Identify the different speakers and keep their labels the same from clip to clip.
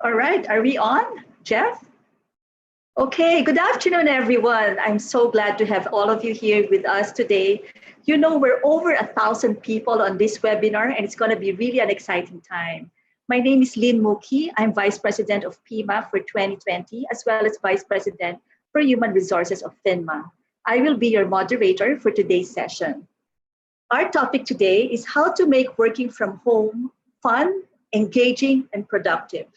Speaker 1: All right, are we on, Jeff? Okay, good afternoon, everyone. I'm so glad to have all of you here with us today. You know, we're over 1,000 people on this webinar, and it's going to be really an exciting time. My name is Lynn Muki. I'm Vice President of PIMA for 2020, as well as Vice President for Human Resources of FINMA. I will be your moderator for today's session. Our topic today is how to make working from home fun, engaging, and productive.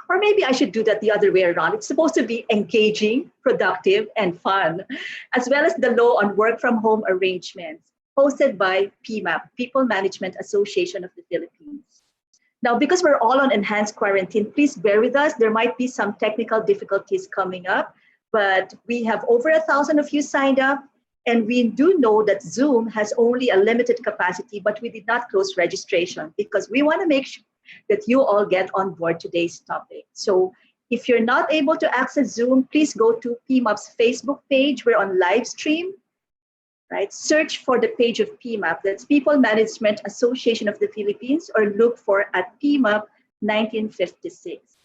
Speaker 1: Or maybe I should do that the other way around. It's supposed to be engaging, productive, and fun, as well as the law on work from home arrangements, hosted by PMAP, People Management Association of the Philippines. Now, because we're all on enhanced quarantine, please bear with us. There might be some technical difficulties coming up, but we have over 1,000 of you signed up. And we do know that Zoom has only a limited capacity, but we did not close registration because we want to make sure that you all get on board today's topic. So if you're not able to access Zoom, please go to PMAP's Facebook page. We're on live stream, right? Search for the page of PMAP, that's People Management Association of the Philippines, or look for at PMAP 1956.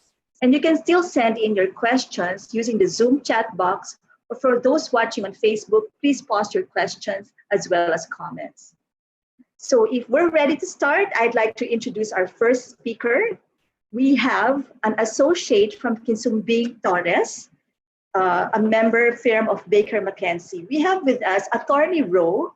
Speaker 1: And you can still send in your questions using the Zoom chat box, or for those watching on Facebook, please post your questions as well as comments. So if we're ready to start, I'd like to introduce our first speaker. We have an associate from Kinsumbing Torres, a member firm of Baker McKenzie. We have with us Attorney Ro,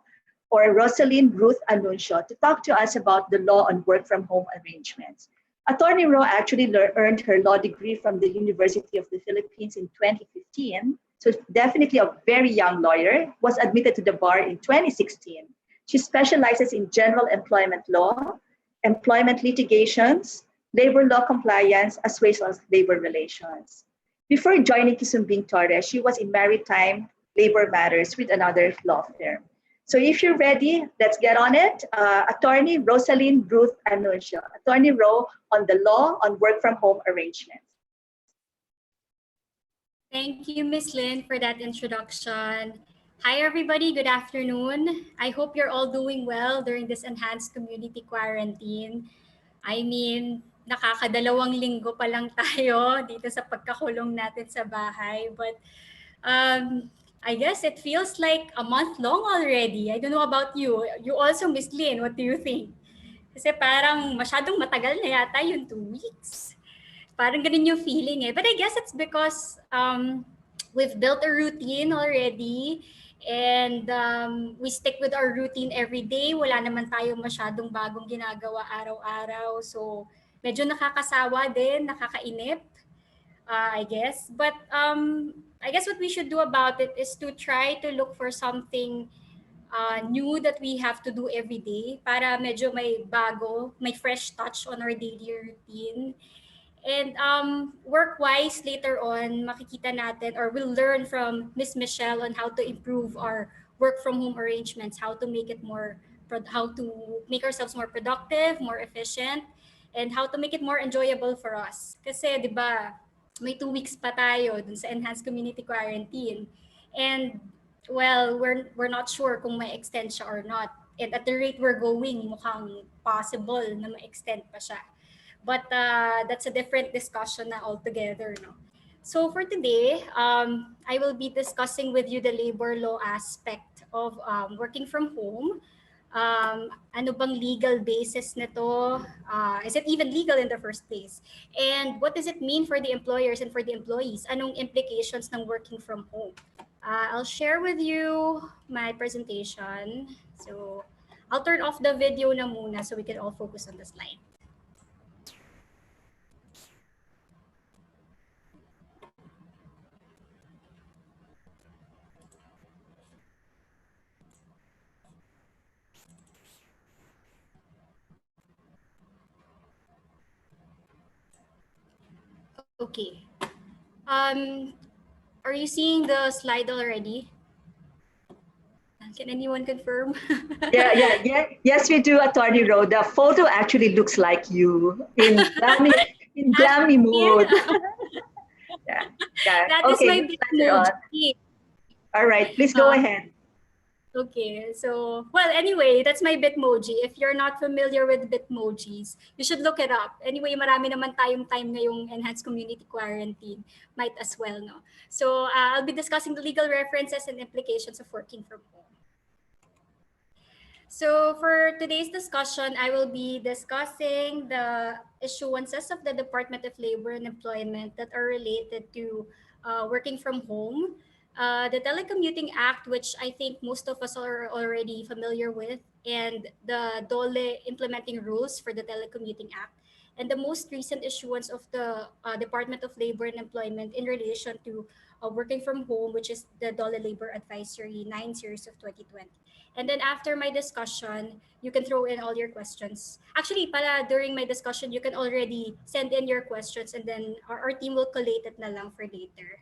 Speaker 1: or Rosalyn Ruth Anuncio, to talk to us about the law on work from home arrangements. Attorney Ro actually earned her law degree from the University of the Philippines in 2015. So definitely a very young lawyer, was admitted to the bar in 2016. She specializes in general employment law, employment litigations, labor law compliance, as well as labor relations. Before joining Kisumbing Torres, she was in maritime labor matters with another law firm. So if you're ready, let's get on it. Attorney Rosalyn Ruth Anuncio. Attorney Ro on the law on work from home arrangements.
Speaker 2: Thank you, Ms. Lynn, for that introduction. Hi, everybody. Good afternoon. I hope you're all doing well during this enhanced community quarantine. I mean, nakakadalawang linggo pa lang tayo dito sa pagkakulong natin sa bahay. But I guess it feels like a month long already. I don't know about you. You also, Ms. Lynn, what do you think? Kasi parang masyadong matagal na yata yung 2 weeks. Parang ganun yung feeling eh. But I guess it's because we've built a routine already and we stick with our routine every day. Wala naman tayo masyadong bagong ginagawa araw-araw. So medyo nakakasawa din, nakakainip, I guess. But I guess what we should do about it is to try to look for something new that we have to do every day para medyo may bago, may fresh touch on our daily routine. And work-wise, later on, makikita natin or we'll learn from Miss Michelle on how to improve our work-from-home arrangements, how to make ourselves more productive, more efficient, and how to make it more enjoyable for us. Kasi, di ba, may 2 weeks pa tayo dun sa enhanced community quarantine. And, well, we're not sure kung may extend siya or not. And at the rate we're going, mukhang possible na ma-extend pa siya. But that's a different discussion na altogether, no? So for today, I will be discussing with you the labor law aspect of working from home. Ano bang legal basis nito? Is it even legal in the first place? And what does it mean for the employers and for the employees? Anong implications ng working from home? I'll share with you my presentation. So I'll turn off the video na muna so we can all focus on the slide. Okay. Are you seeing the slide already? Can anyone confirm?
Speaker 1: Yeah. Yes, we do, Attorney Ro. The photo actually looks like you in glammy mood. Yeah.
Speaker 2: That is my big mood.
Speaker 1: All right, please go ahead.
Speaker 2: Okay, so, well, anyway, that's my Bitmoji. If you're not familiar with Bitmojis, you should look it up. Anyway, marami naman tayong time ngayong enhanced community quarantine. Might as well, no? So, I'll be discussing the legal references and implications of working from home. So for today's discussion, I will be discussing the issuances of the Department of Labor and Employment that are related to working from home. The Telecommuting Act, which I think most of us are already familiar with, and the DOLE implementing rules for the Telecommuting Act, and the most recent issuance of the Department of Labor and Employment in relation to working from home, which is the DOLE Labor Advisory 9 series of 2020. And then after my discussion, you can throw in all your questions. Actually, during my discussion, you can already send in your questions and then our team will collate it na lang for later.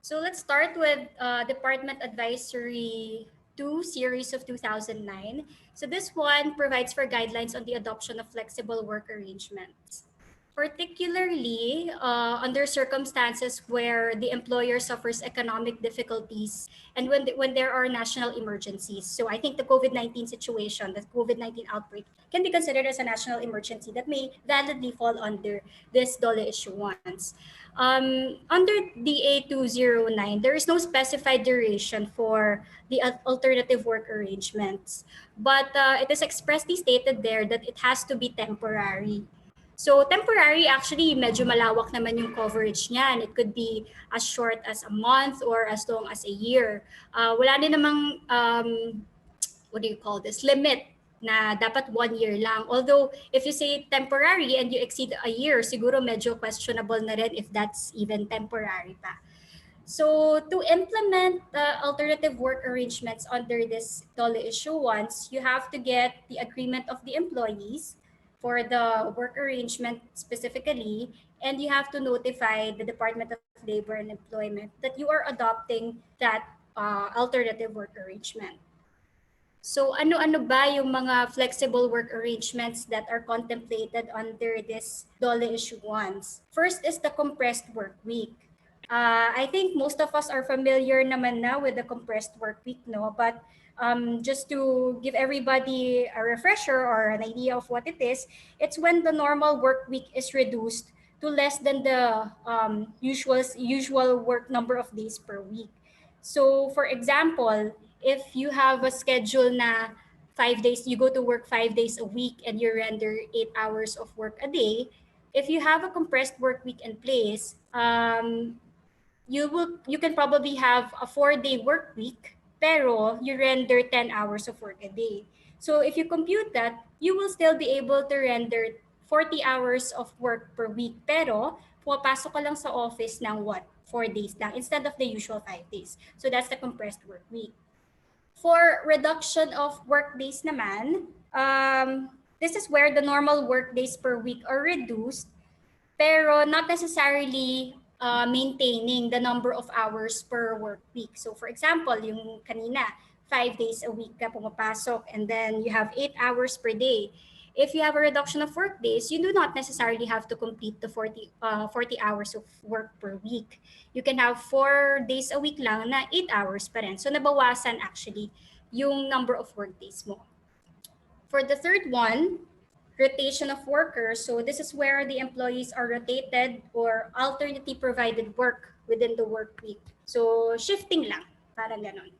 Speaker 2: So let's start with Department Advisory 2 series of 2009. So this one provides for guidelines on the adoption of flexible work arrangements, particularly under circumstances where the employer suffers economic difficulties and when there are national emergencies. So I think the COVID-19 situation, the COVID-19 outbreak, can be considered as a national emergency that may validly fall under this DOLE issuance. Under DA 209, there is no specified duration for the alternative work arrangements, but it is expressly stated there that it has to be temporary. So temporary, actually, medyo malawak naman yung coverage niyan. It could be as short as a month or as long as a year. Wala din namang, what do you call this, limit na dapat 1 year lang. Although, if you say temporary and you exceed a year, siguro medyo questionable na rin if that's even temporary pa. So to implement alternative work arrangements under this DOLE issuance, you have to get the agreement of the employees for the work arrangement specifically, and you have to notify the Department of Labor and Employment that you are adopting that alternative work arrangement. So ano-ano ba yung mga flexible work arrangements that are contemplated under this DOLE issuance? First is the compressed work week. I think most of us are familiar naman na with the compressed work week, no? But just to give everybody a refresher or an idea of what it is, it's when the normal work week is reduced to less than the usual work number of days per week. So for example, if you have a schedule na 5 days, you go to work 5 days a week and you render 8 hours of work a day, if you have a compressed work week in place, you can probably have a 4-day work week, pero you render 10 hours of work a day. So if you compute that, you will still be able to render 40 hours of work per week, pero pumapasok ka lang sa office ng what? 4 days lang instead of the usual 5 days. So that's the compressed work week. For reduction of work days naman, this is where the normal work days per week are reduced, pero not necessarily maintaining the number of hours per work week. So for example, yung kanina, 5 days a week ka pumapasok and then you have 8 hours per day. If you have a reduction of work days, you do not necessarily have to complete the 40 hours of work per week. You can have 4 days a week lang na 8 hours pa rin. So nabawasan actually yung number of work days mo. For the third one, rotation of workers. So this is where the employees are rotated or alternately provided work within the work week. So shifting lang, parang ganon.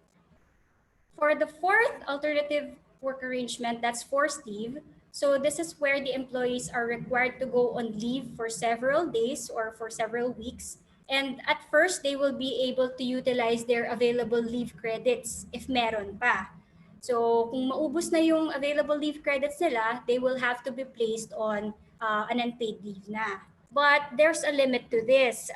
Speaker 2: For the fourth alternative work arrangement, that's forced leave. So this is where the employees are required to go on leave for several days or for several weeks. And at first, they will be able to utilize their available leave credits if meron pa. So kung maubos na yung available leave credits nila, they will have to be placed on an unpaid leave na. But there's a limit to this.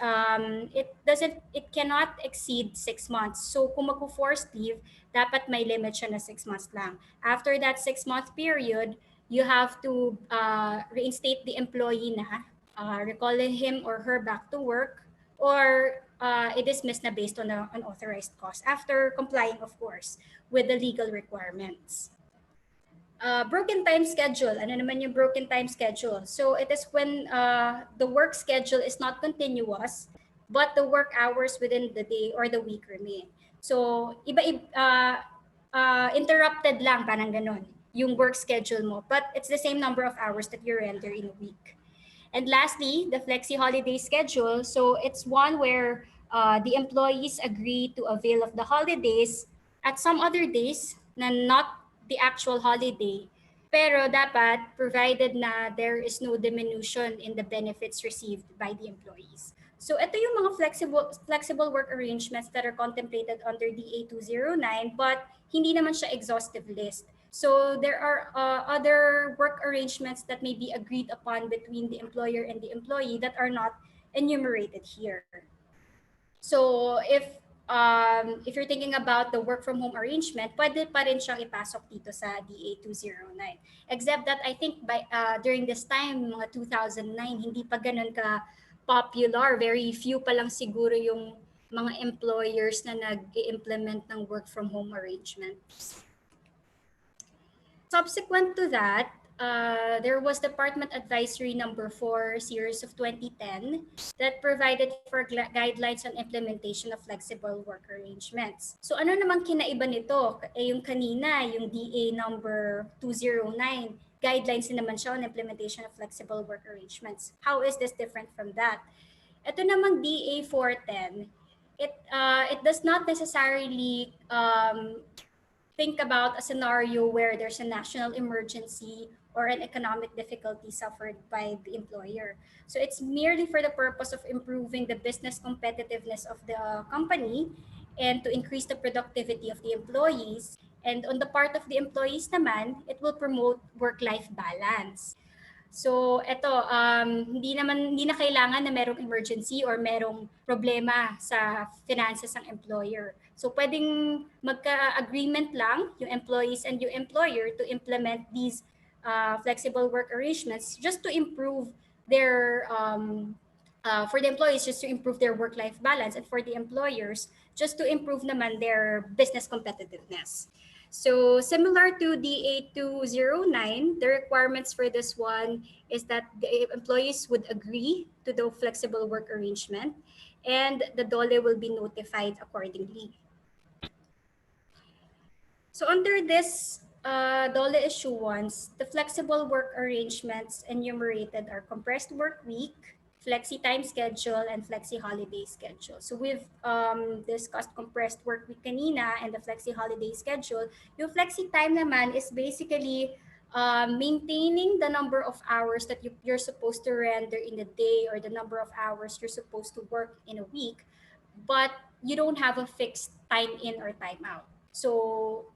Speaker 2: It cannot exceed 6 months. So kung magpo-forced leave, dapat may limit siya na 6 months lang. After that 6-month period, you have to reinstate the employee na, recall him or her back to work, or i-dismiss na based on an unauthorized cause after complying, of course, with the legal requirements. Broken time schedule. Ano naman yung broken time schedule? So it is when the work schedule is not continuous, but the work hours within the day or the week remain. So, interrupted lang, parang ganon, yung work schedule mo. But it's the same number of hours that you render in a week. And lastly, the flexi holiday schedule. So it's one where the employees agree to avail of the holidays at some other days na not the actual holiday. Pero dapat provided na there is no diminution in the benefits received by the employees. So ito yung mga flexible work arrangements that are contemplated under DA 209, but hindi naman siya exhaustive list. So there are other work arrangements that may be agreed upon between the employer and the employee that are not enumerated here. So if you're thinking about the work from home arrangement, pwede pa rin siyang ipasok dito sa DA 209. Except that I think during this time, mga 2009, hindi pa ganun ka popular. Very few pa lang siguro yung mga employers na nag-i-implement ng work from home arrangements. Subsequent to that, there was Department Advisory Number 4, Series of 2010, that provided for guidelines on implementation of flexible work arrangements. So ano naman kinaiba nito? Yung kanina, yung DA number 209, guidelines din naman siya on implementation of flexible work arrangements. How is this different from that? Ito namang DA 410, it does not necessarily think about a scenario where there's a national emergency or an economic difficulty suffered by the employer. So it's merely for the purpose of improving the business competitiveness of the company and to increase the productivity of the employees. And on the part of the employees naman, it will promote work-life balance. So, hindi na kailangan na merong emergency or merong problema sa finances ng employer. So, pwedeng magka-agreement lang yung employees and yung employer to implement these flexible work arrangements just to improve their for the employees, just to improve their work-life balance, and for the employers, just to improve naman their business competitiveness. So similar to DA 209, the requirements for this one is that the employees would agree to the flexible work arrangement and the DOLE will be notified accordingly. So under this DOLE issuance, the flexible work arrangements enumerated are compressed work week, flexi time schedule, and flexi holiday schedule. So we've discussed compressed work week kanina and the flexi holiday schedule. Yung flexi time naman is basically maintaining the number of hours that you're supposed to render in a day or the number of hours you're supposed to work in a week, but you don't have a fixed time in or time out. So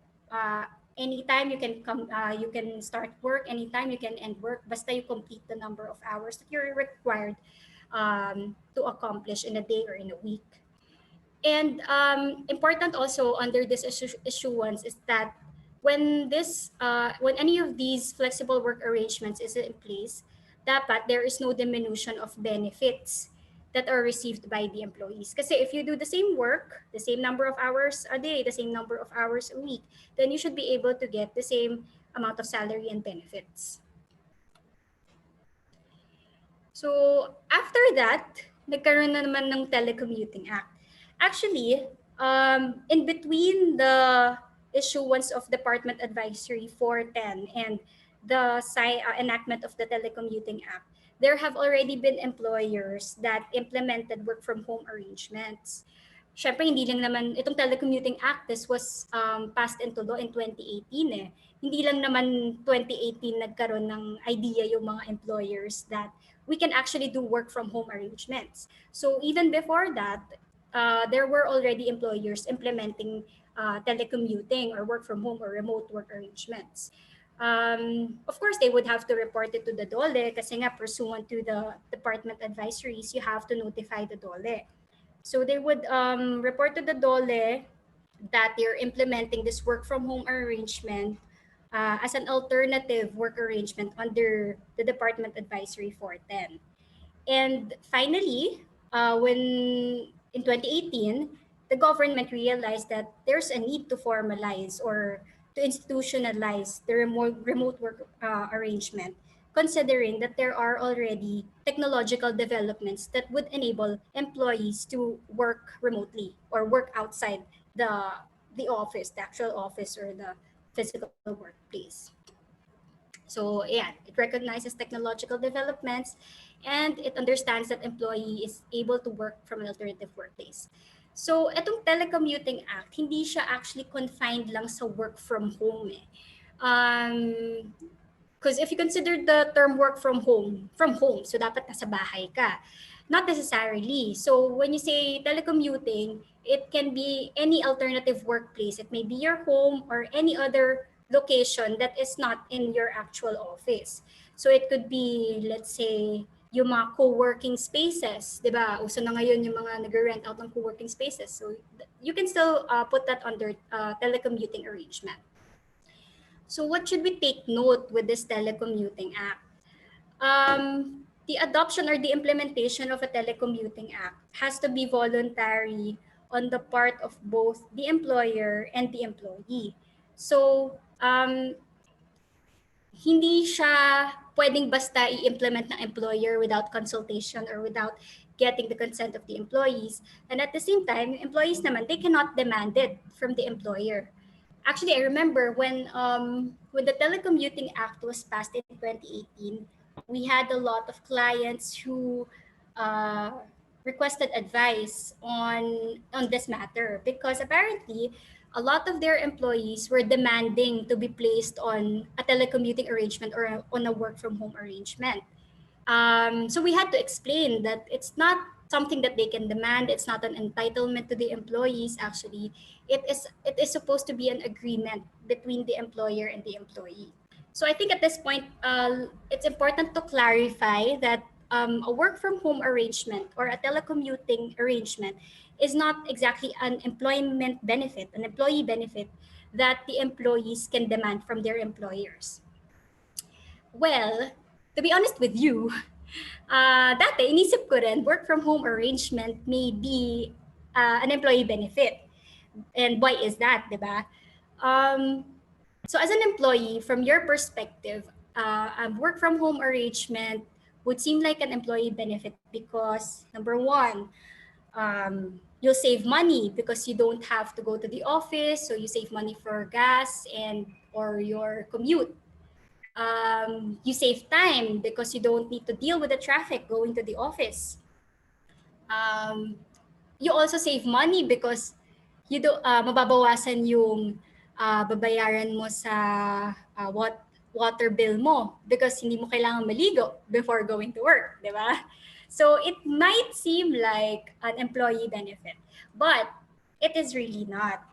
Speaker 2: anytime you can start work, anytime you can end work, basta you complete the number of hours that you're required to accomplish in a day or in a week. And important also under this issuance is that when any of these flexible work arrangements is in place, dapat there is no diminution of benefits that are received by the employees. Kasi if you do the same work, the same number of hours a day, the same number of hours a week, then you should be able to get the same amount of salary and benefits. So after that, nagkaroon na naman ng Telecommuting Act. Actually, in between the issuance of Department Advisory 410 and the enactment of the Telecommuting Act, there have already been employers that implemented work from home arrangements. Syempre, hindi lang naman, itong Telecommuting Act, this was passed into law in 2018 eh. Hindi lang naman 2018 nagkaroon ng idea yung mga employers that we can actually do work from home arrangements. So even before that, there were already employers implementing telecommuting or work from home or remote work arrangements. Of course, they would have to report it to the DOLE kasi nga pursuant to the department advisories, you have to notify the DOLE. So they would report to the DOLE that they're implementing this work from home arrangement as an alternative work arrangement under the Department Advisory 410. And finally, when in 2018, the government realized that there's a need to formalize or to institutionalize the remote work arrangement, considering that there are already technological developments that would enable employees to work remotely or work outside the the office, the actual office or the physical workplace. So yeah, it recognizes technological developments and it understands that employee is able to work from an alternative workplace. So itong Telecommuting Act, hindi siya actually confined lang sa work from home eh. Because if you consider the term work from home, so dapat nasa bahay ka. Not necessarily. So when you say telecommuting, it can be any alternative workplace. It may be your home or any other location that is not in your actual office. So it could be, let's say, yung mga co-working spaces, di ba? Uso na ngayon yung mga nag-rent out ng co-working spaces. So you can still put that under telecommuting arrangement. So what should we take note with this Telecommuting Act? The adoption or the implementation of a Telecommuting Act has to be voluntary on the part of both the employer and the employee. So, hindi siya pwedeng basta i-implement ng employer without consultation or without getting the consent of the employees. And at the same time, employees naman, they cannot demand it from the employer. Actually, I remember when the Telecommuting Act was passed in 2018, we had a lot of clients who uh, requested advice on this matter because apparently a lot of their employees were demanding to be placed on a telecommuting arrangement or on a work from home arrangement. So we had to explain that it's not something that they can demand. It's not an entitlement to the employees. Actually, it is supposed to be an agreement between the employer and the employee. So I think at this point, it's important to clarify that a work from home arrangement or a telecommuting arrangement is not exactly an employment benefit, an employee benefit that the employees can demand from their employers. Well, to be honest with you, dati inisip ko rin work from home arrangement may be an employee benefit. And why is that, 'di ba? Um, so as an employee, from your perspective, a work from home arrangement would seem like an employee benefit because number one, you'll save money because you don't have to go to the office, so you save money for gas and or your commute. You save time because you don't need to deal with the traffic going to the office. Um, you also save money because mababawasan yung babayaran mo sa water bill mo because hindi mo kailangan maligo before going to work, di ba? So it might seem like an employee benefit, but it is really not.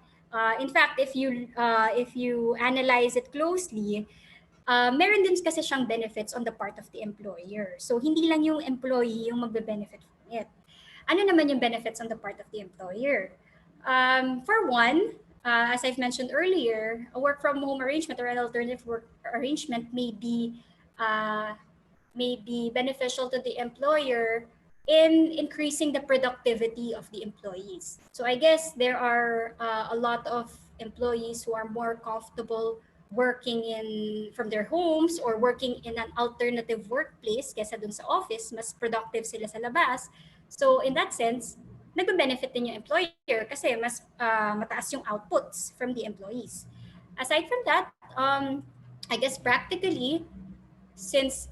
Speaker 2: In fact, if you analyze it closely, meron din kasi siyang benefits on the part of the employer. So hindi lang yung employee yung magbe-benefit from it. Ano naman yung benefits on the part of the employer? For one, as I've mentioned earlier, a work from home arrangement or an alternative work arrangement may be beneficial to the employer in increasing the productivity of the employees. So I guess there are a lot of employees who are more comfortable working in from their homes or working in an alternative workplace kesa dun sa office, mas productive sila sa labas. So in that sense, nagbe-benefit din yung employer kasi mas mataas yung outputs from the employees. Aside from that, I guess practically, since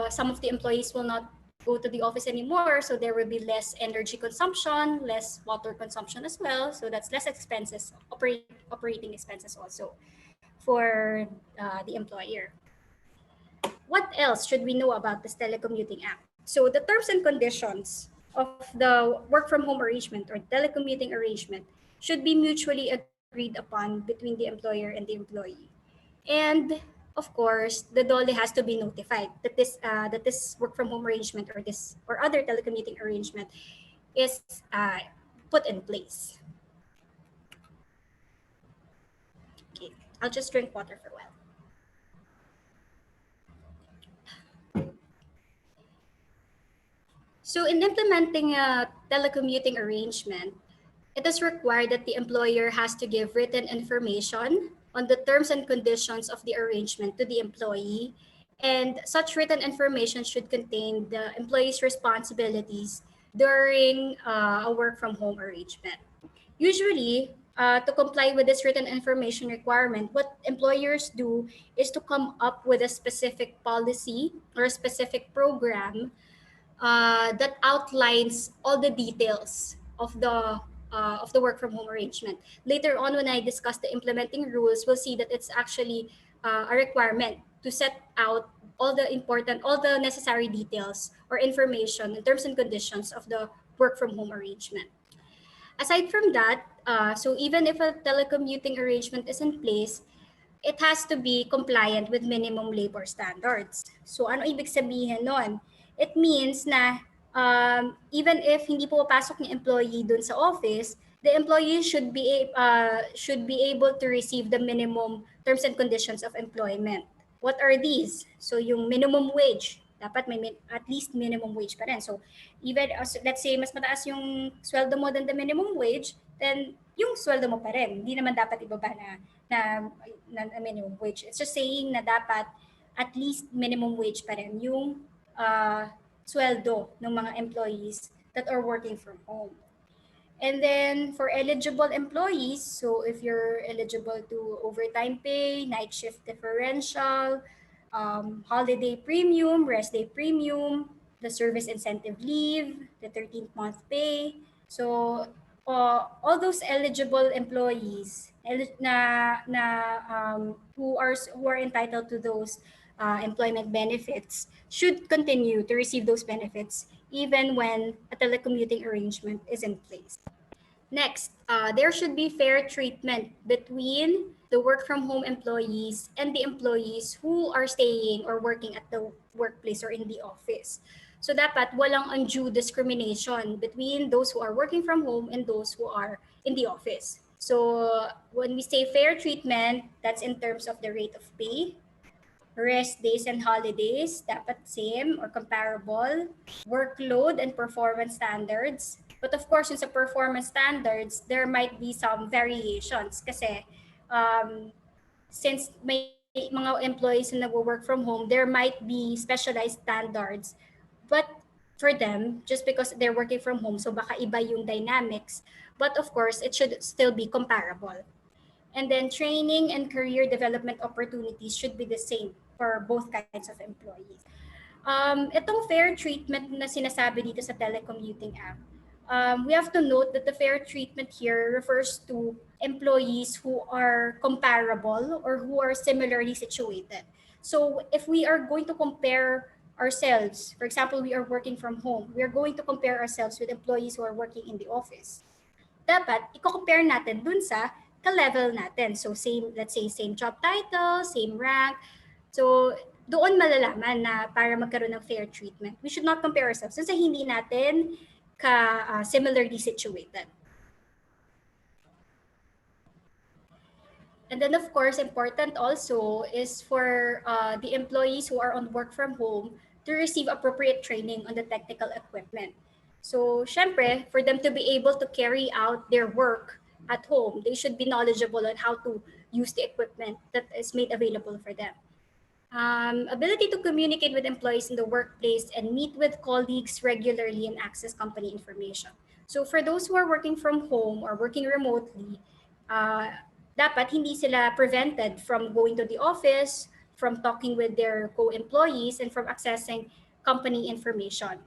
Speaker 2: some of the employees will not go to the office anymore, so there will be less energy consumption, less water consumption as well. So that's less expenses, operating expenses also for the employer. What else should we know about this Telecommuting Act? So the terms and conditions of the work from home arrangement or telecommuting arrangement should be mutually agreed upon between the employer and the employee. And of course, the DOLE has to be notified that this work from home arrangement or this or other telecommuting arrangement is put in place. Okay, I'll just drink water for a while. So in implementing a telecommuting arrangement, it is required that the employer has to give written information on the terms and conditions of the arrangement to the employee, and such written information should contain the employee's responsibilities during a work from home arrangement. Usually, to comply with this written information requirement, what employers do is to come up with a specific policy or a specific program that outlines all the details of the work from home arrangement. Later on, when I discuss the implementing rules, we'll see that it's actually a requirement to set out all the necessary details or information, the terms and conditions of the work from home arrangement. Aside from that, so even if a telecommuting arrangement is in place, it has to be compliant with minimum labor standards. So ano ibig sabihin nun? It means na even if hindi po papasok ng employee dun sa office, the employee should be able to receive the minimum terms and conditions of employment. What are these? So yung minimum wage, dapat may at least minimum wage pa rin. So even let's say mas mataas yung sweldo mo than the minimum wage, then yung sweldo mo pa rin. Hindi naman dapat ibaba na minimum wage. It's just saying na dapat at least minimum wage pa rin yung sweldo ng mga employees that are working from home. And then for eligible employees, so if you're eligible to overtime pay, night shift differential, holiday premium, rest day premium, the service incentive leave, the 13th month pay. So all those eligible employees who are entitled to those employment benefits should continue to receive those benefits even when a telecommuting arrangement is in place. Next, there should be fair treatment between the work from home employees and the employees who are staying or working at the workplace or in the office. So dapat walang undue discrimination between those who are working from home and those who are in the office. So when we say fair treatment, that's in terms of the rate of pay, rest days and holidays, dapat same or comparable, workload and performance standards. But of course, sa performance standards, there might be some variations kasi since may mga employees na nagwo-work from home, there might be specialized standards. But for them, just because they're working from home, so baka iba yung dynamics. But of course, it should still be comparable. And then training and career development opportunities should be the same for both kinds of employees. Itong fair treatment na sinasabi dito sa Telecommuting Act, we have to note that the fair treatment here refers to employees who are comparable or who are similarly situated. So if we are going to compare ourselves, for example, we are working from home, we are going to compare ourselves with employees who are working in the office. Dapat i-compare natin dun sa ka-level natin. So same, let's say same job title, same rank. So doon malalaman na para magkaroon ng fair treatment. We should not compare ourselves kasi hindi natin similarly situated. And then of course, important also is for the employees who are on work from home to receive appropriate training on the technical equipment. So syempre, for them to be able to carry out their work at home, they should be knowledgeable on how to use the equipment that is made available for them. Ability to communicate with employees in the workplace and meet with colleagues regularly and access company information. So for those who are working from home or working remotely, dapat hindi sila prevented from going to the office, from talking with their co-employees, and from accessing company information.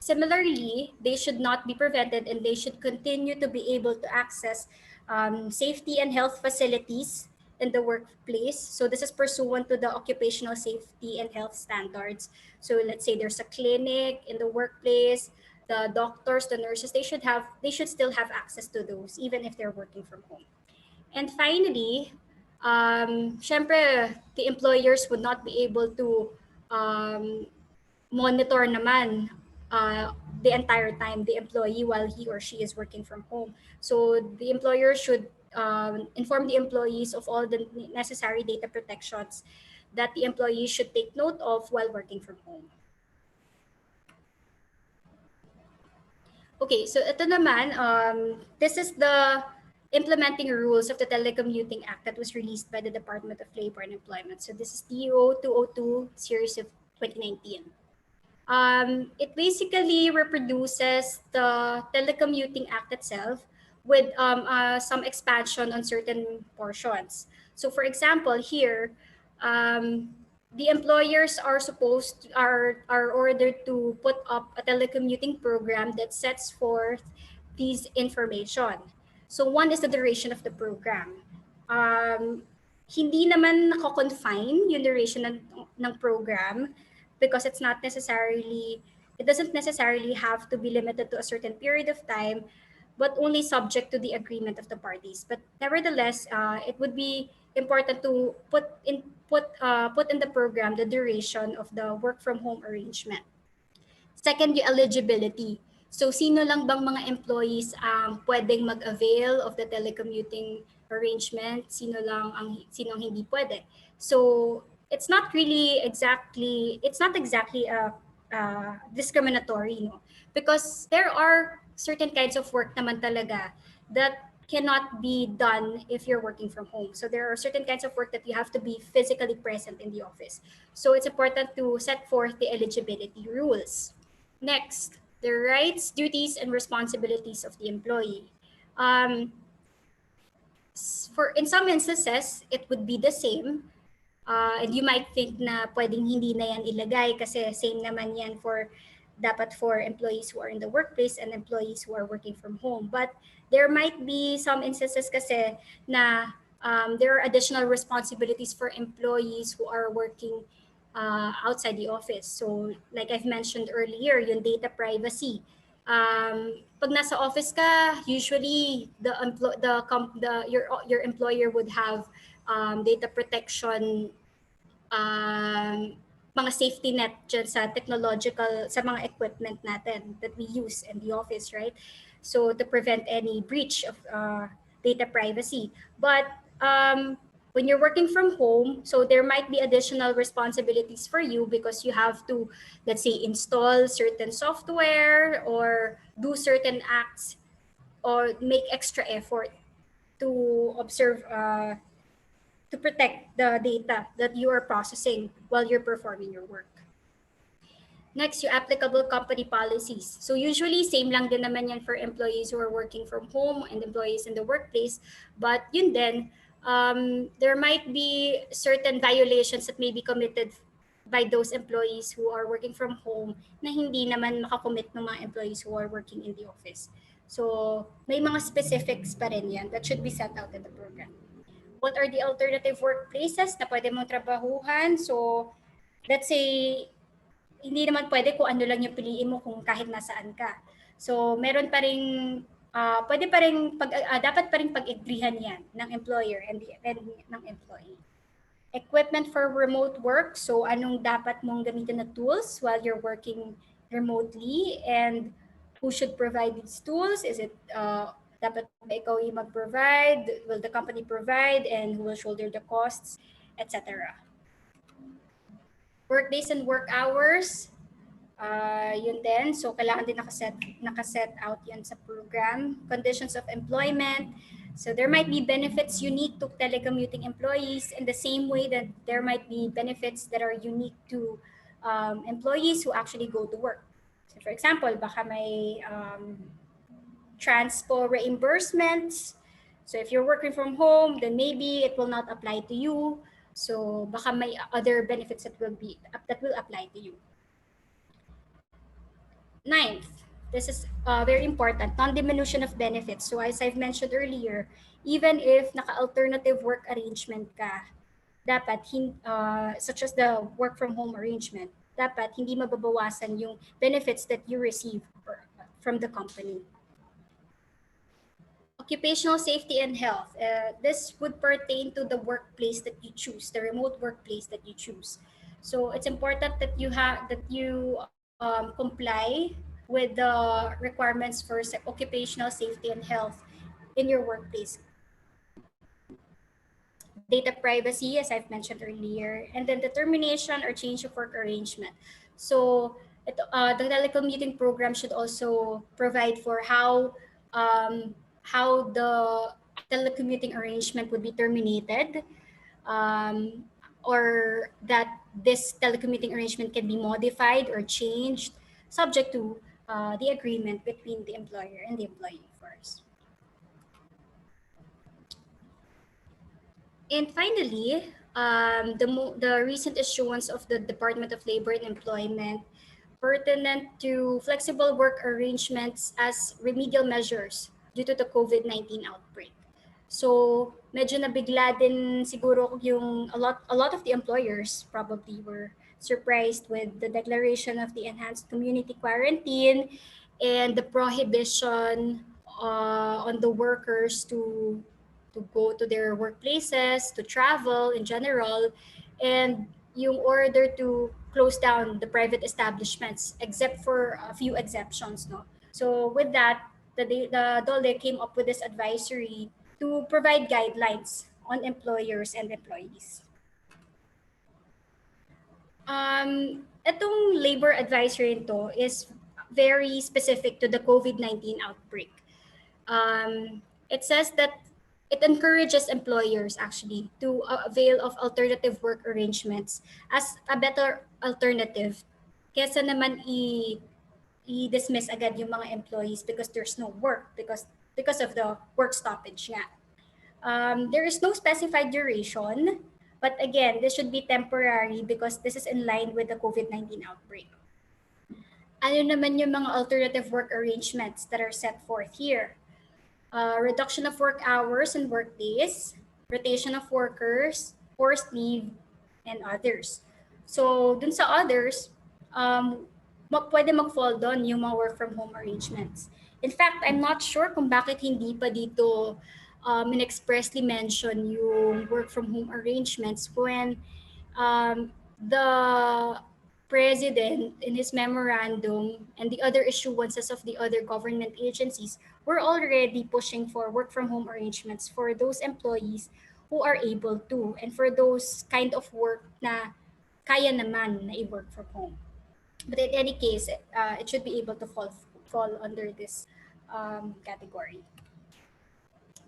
Speaker 2: Similarly, they should not be prevented and they should continue to be able to access safety and health facilities in the workplace. So this is pursuant to the occupational safety and health standards. So let's say there's a clinic in the workplace, the doctors, the nurses, they should still have access to those even if they're working from home. And finally, syempre, the employers would not be able to monitor naman the entire time the employee while he or she is working from home. So the employer should inform the employees of all the necessary data protections that the employee should take note of while working from home. Okay, so ito naman, this is the implementing rules of the Telecommuting Act that was released by the Department of Labor and Employment. So this is TO 202 series of 2019. It basically reproduces the Telecommuting Act itself with some expansion on certain portions. So for example, here, the employers are are ordered to put up a telecommuting program that sets forth these information. So one is the duration of the program. Um, Hindi naman nako-confine yung duration ng program because it doesn't necessarily have to be limited to a certain period of time, but only subject to the agreement of the parties. But nevertheless, it would be important to put in the program the duration of the work from home arrangement. Second, yung eligibility. So, sino lang bang mga employees ang pwedeng mag-avail of the telecommuting arrangement? Sino ang hindi pwede? So, it's not exactly discriminatory, no? Because there are certain kinds of work naman talaga that cannot be done if you're working from home. So there are certain kinds of work that you have to be physically present in the office. So it's important to set forth the eligibility rules. Next, the rights, duties, and responsibilities of the employee. Um, in some instances, it would be the same. And you might think na pwedeng hindi na yan ilagay kasi same naman yan dapat for employees who are in the workplace and employees who are working from home. But there might be some instances kasi na there are additional responsibilities for employees who are working outside the office. So like I've mentioned earlier, yung data privacy. Pag nasa office ka, usually your employer would have data protection, mga safety net dyan sa mga equipment natin that we use in the office, right? So to prevent any breach of data privacy. But when you're working from home, so there might be additional responsibilities for you because you have to, let's say, install certain software or do certain acts or make extra effort to observe to protect the data that you are processing while you're performing your work. Next, yung applicable company policies. So usually, same lang din naman yan for employees who are working from home and employees in the workplace. But yun din, there might be certain violations that may be committed by those employees who are working from home na hindi naman makakommit ng mga employees who are working in the office. So may mga specifics pa rin yan that should be set out in the program. What are the alternative workplaces na pwede mong trabahuhan? So let's say, hindi naman pwede kung ano lang yung piliin mo kung kahit nasaan ka. So, meron pa ring pwede pa ring dapat pa ring pag-agreehan 'yan ng employer and ng employee. Equipment for remote work. So, anong dapat mong gamitin na tools while you're working remotely, and who should provide these tools? Is it dapat ba ikaw yung mag-provide? Will the company provide, and who will shoulder the costs, etc. Work days and work hours. Yun din. So, kailangan din nakaset out yan sa program. Conditions of employment. So, there might be benefits unique to telecommuting employees in the same way that there might be benefits that are unique to employees who actually go to work. So, for example, baka may transpo reimbursements. So, if you're working from home, then maybe it will not apply to you. So, baka may other benefits that will apply to you. Ninth, this is very important, non-diminution of benefits. So as I've mentioned earlier, even if naka-alternative work arrangement ka, dapat, such as the work from home arrangement, dapat hindi mababawasan yung benefits that you receive from the company. Occupational safety and health. This would pertain to the workplace that you choose, the remote workplace that you choose. So it's important that you comply with the requirements for occupational safety and health in your workplace. Data privacy, as I've mentioned earlier, and then the termination or change of work arrangement. So the telecommuting program should also provide for how the telecommuting arrangement would be terminated, or that this telecommuting arrangement can be modified or changed subject to the agreement between the employer and the employee first. And finally, the recent issuance of the Department of Labor and Employment pertinent to flexible work arrangements as remedial measures due to the COVID-19 outbreak. So medyo nabigla din siguro yung a lot of the employers probably were surprised with the declaration of the enhanced community quarantine and the prohibition on the workers to go to their workplaces, to travel in general, and yung order to close down the private establishments, except for a few exceptions. No? So with that, the DOLE came up with this advisory to provide guidelines on employers and employees. Itong labor advisory nito is very specific to the COVID-19 outbreak. It says that it encourages employers actually to avail of alternative work arrangements as a better alternative kesa naman i-dismiss agad yung mga employees because there's no work because of the work stoppage nga. There is no specified duration, but again, this should be temporary because this is in line with the COVID-19 outbreak. Ano naman yung mga alternative work arrangements that are set forth here? Reduction of work hours and work days, rotation of workers, forced leave, and others. So, dun sa others, pwede mag-fall doon yung mga work from home arrangements. In fact, I'm not sure kung bakit hindi pa dito expressly mention yung work from home arrangements when the president in his memorandum and the other issuances of the other government agencies were already pushing for work from home arrangements for those employees who are able to and for those kind of work na kaya naman na i-work from home. But in any case, it should be able to fall under this category.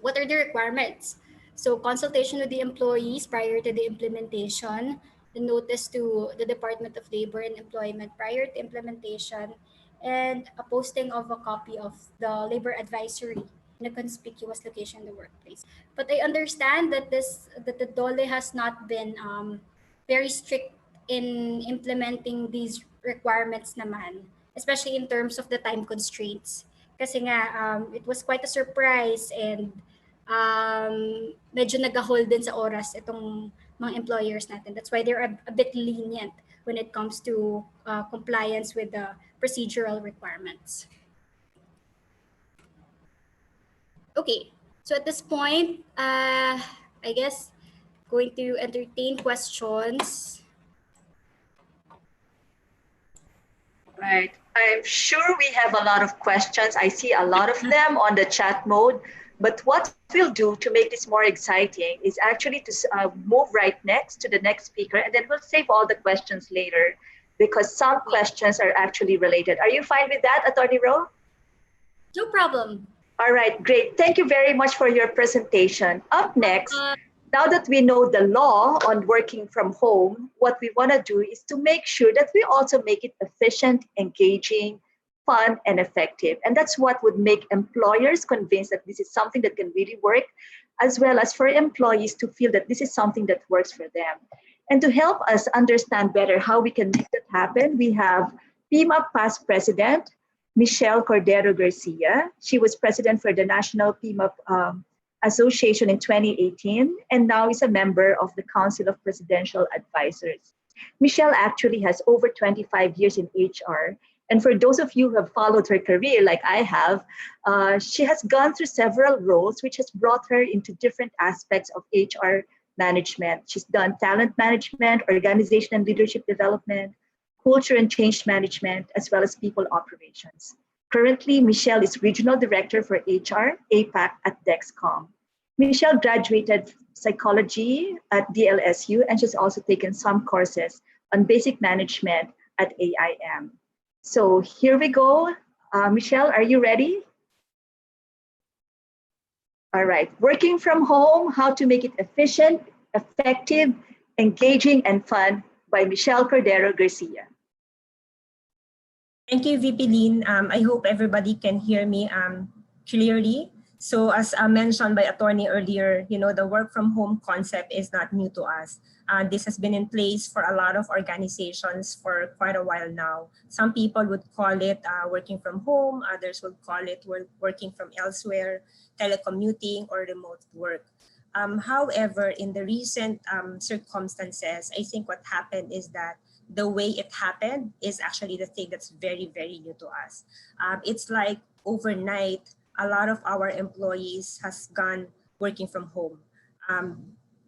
Speaker 2: What are the requirements? So consultation with the employees prior to the implementation, the notice to the Department of Labor and Employment prior to implementation, and a posting of a copy of the labor advisory in a conspicuous location in the workplace. But I understand that the DOLE has not been very strict in implementing these requirements naman, especially in terms of the time constraints. Kasi nga, it was quite a surprise and medyo nag-hold din sa oras itong mga employers natin. That's why they're a bit lenient when it comes to compliance with the procedural requirements. Okay, so at this point, I guess going to entertain questions.
Speaker 1: Right. I'm sure we have a lot of questions. I see a lot of them on the chat mode. But what we'll do to make this more exciting is actually to move right next to the next speaker, and then we'll save all the questions later because some questions are actually related. Are you fine with that, Attorney Ro?
Speaker 2: No problem.
Speaker 1: All right, great. Thank you very much for your presentation. Up next, now that we know the law on working from home, what we want to do is to make sure that we also make it efficient, engaging, fun, and effective. And that's what would make employers convinced that this is something that can really work, as well as for employees to feel that this is something that works for them. And to help us understand better how we can make that happen, we have PIMA past president, Michelle Cordero Garcia. She was president for the National PIMA Association in 2018, and now is a member of the Council of Presidential Advisors. Michelle actually has over 25 years in HR. And for those of you who have followed her career like I have, she has gone through several roles, which has brought her into different aspects of HR management. She's done talent management, organization and leadership development, culture and change management, as well as people operations. Currently, Michelle is Regional Director for HR, APAC at Dexcom. Michelle graduated psychology at DLSU, and she's also taken some courses on basic management at AIM. So here we go. Michelle, are you ready? All right, working from home, how to make it efficient, effective, engaging, and fun by Michelle Cordero Garcia.
Speaker 3: Thank you, VP Lynn. I hope everybody can hear me clearly. So as mentioned by attorney earlier, the work from home concept is not new to us. This has been in place for a lot of organizations for quite a while now. Some people would call it working from home, others would call it working from elsewhere, telecommuting, or remote work. However, in the recent circumstances, I think what happened is that the way it happened is actually the thing that's very, very new to us. It's like overnight, a lot of our employees has gone working from home.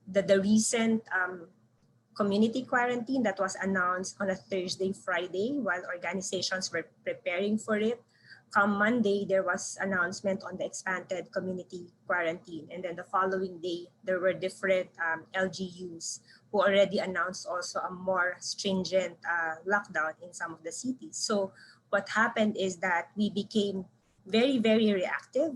Speaker 3: The recent community quarantine that was announced on a Thursday, Friday, while organizations were preparing for it. Come Monday, there was announcement on the expanded community quarantine. And then the following day, there were different LGUs who already announced also a more stringent lockdown in some of the cities. So what happened is that we became very, very reactive,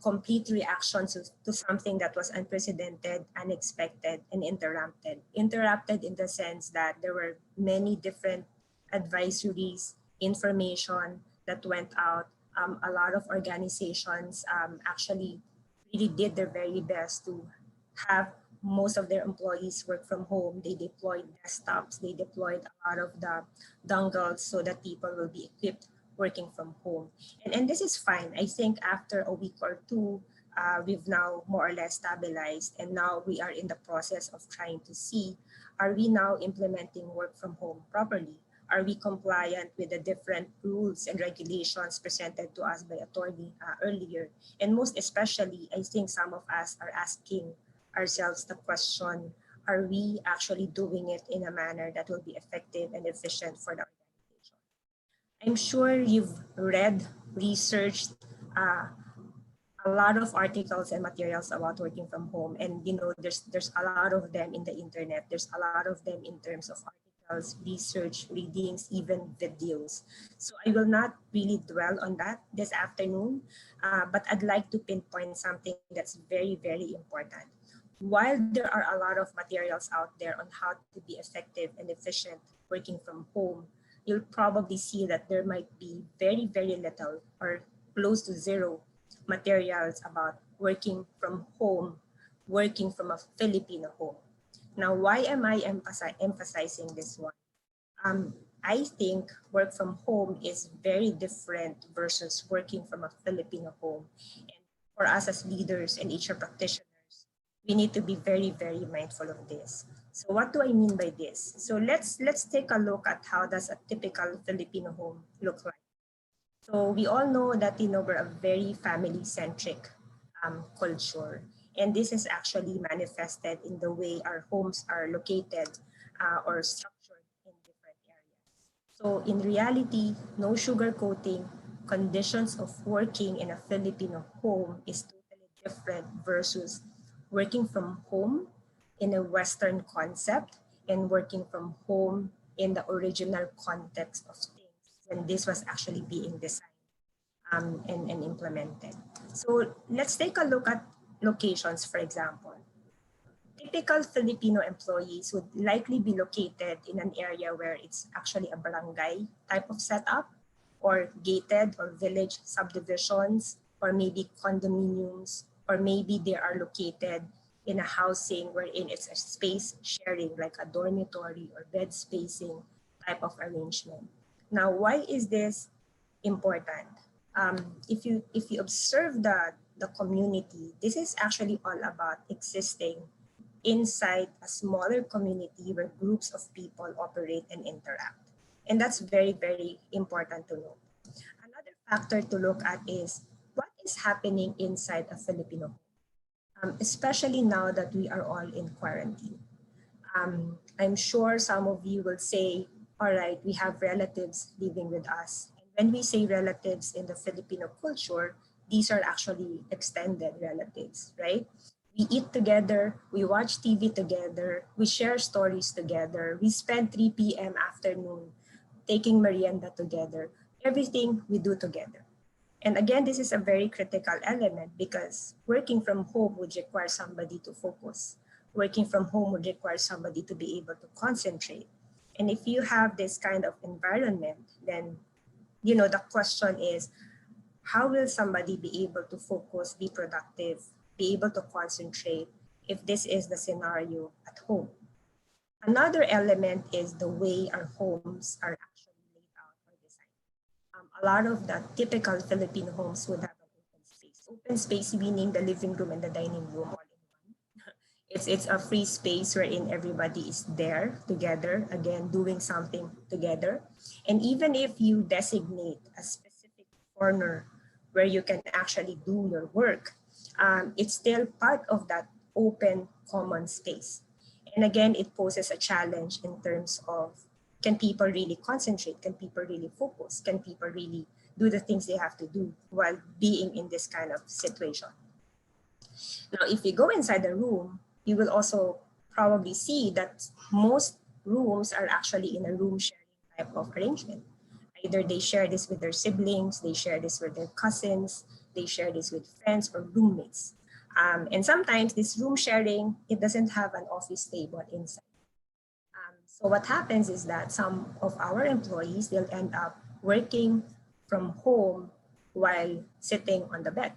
Speaker 3: complete reaction to something that was unprecedented, unexpected, and interrupted. Interrupted in the sense that there were many different advisories, information that went out. A lot of organizations actually really did their very best to have most of their employees work from home. They deployed desktops, they deployed a lot of the dongles so that people will be equipped working from home. And this is fine. I think after a week or two, we've now more or less stabilized. And now we are in the process of trying to see, are we now implementing work from home properly? Are we compliant with the different rules and regulations presented to us by attorney earlier? And most especially, I think some of us are asking ourselves the question, are we actually doing it in a manner that will be effective and efficient for the organization? I'm sure you've read, researched a lot of articles and materials about working from home, and there's a lot of them in the internet. There's a lot of them in terms of articles, research, readings, even videos. So I will not really dwell on that this afternoon, but I'd like to pinpoint something that's very, very important. While there are a lot of materials out there on how to be effective and efficient working from home, you'll probably see that there might be very, very little or close to zero materials about working from home, working from a Filipino home. Now, why am I emphasizing this one? I think work from home is very different versus working from a Filipino home. And for us as leaders and HR practitioners, we need to be very, very mindful of this. So what do I mean by this? So let's take a look at how does a typical Filipino home look like. So we all know that we're a very family-centric culture, and this is actually manifested in the way our homes are located or structured in different areas. So in reality, no sugarcoating, conditions of working in a Filipino home is totally different versus working from home in a Western concept and working from home in the original context of things when this was actually being designed and implemented. So let's take a look at locations, for example. Typical Filipino employees would likely be located in an area where it's actually a barangay type of setup, or gated or village subdivisions, or maybe condominiums, or maybe they are located in a housing wherein it's a space sharing, like a dormitory or bed spacing type of arrangement. Now, why is this important? If you observe the community, this is actually all about existing inside a smaller community where groups of people operate and interact. And that's very, very important to know. Another factor to look at is what is happening inside a Filipino home, especially now that we are all in quarantine. I'm sure some of you will say, all right, we have relatives living with us. And when we say relatives in the Filipino culture, these are actually extended relatives, right? We eat together, we watch TV together, we share stories together, we spend 3 p.m. afternoon taking merienda together, everything we do together. And again, this is a very critical element because working from home would require somebody to focus. Working from home would require somebody to be able to concentrate. And if you have this kind of environment, then the question is, how will somebody be able to focus, be productive, be able to concentrate if this is the scenario at home? Another element is the way our homes are actually laid out or designed. A lot of the typical Filipino homes would have an open space. Open space meaning the living room and the dining room all in one. It's a free space wherein everybody is there together, again, doing something together. And even if you designate a specific corner where you can actually do your work, it's still part of that open common space. And again, it poses a challenge in terms of, can people really concentrate? Can people really focus? Can people really do the things they have to do while being in this kind of situation? Now, if you go inside the room, you will also probably see that most rooms are actually in a room sharing type of arrangement. Either they share this with their siblings, they share this with their cousins, they share this with friends or roommates. And sometimes this room sharing, it doesn't have an office table inside. So what happens is that some of our employees, they'll end up working from home while sitting on the bed.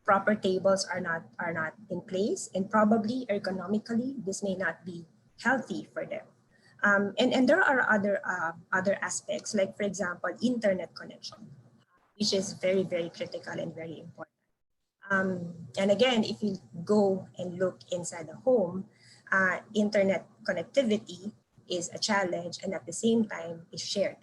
Speaker 3: Proper tables are not in place, and probably ergonomically, this may not be healthy for them. And there are other aspects, like for example, internet connection, which is very, very critical and very important. And again, if you go and look inside the home, internet connectivity is a challenge, and at the same time is shared.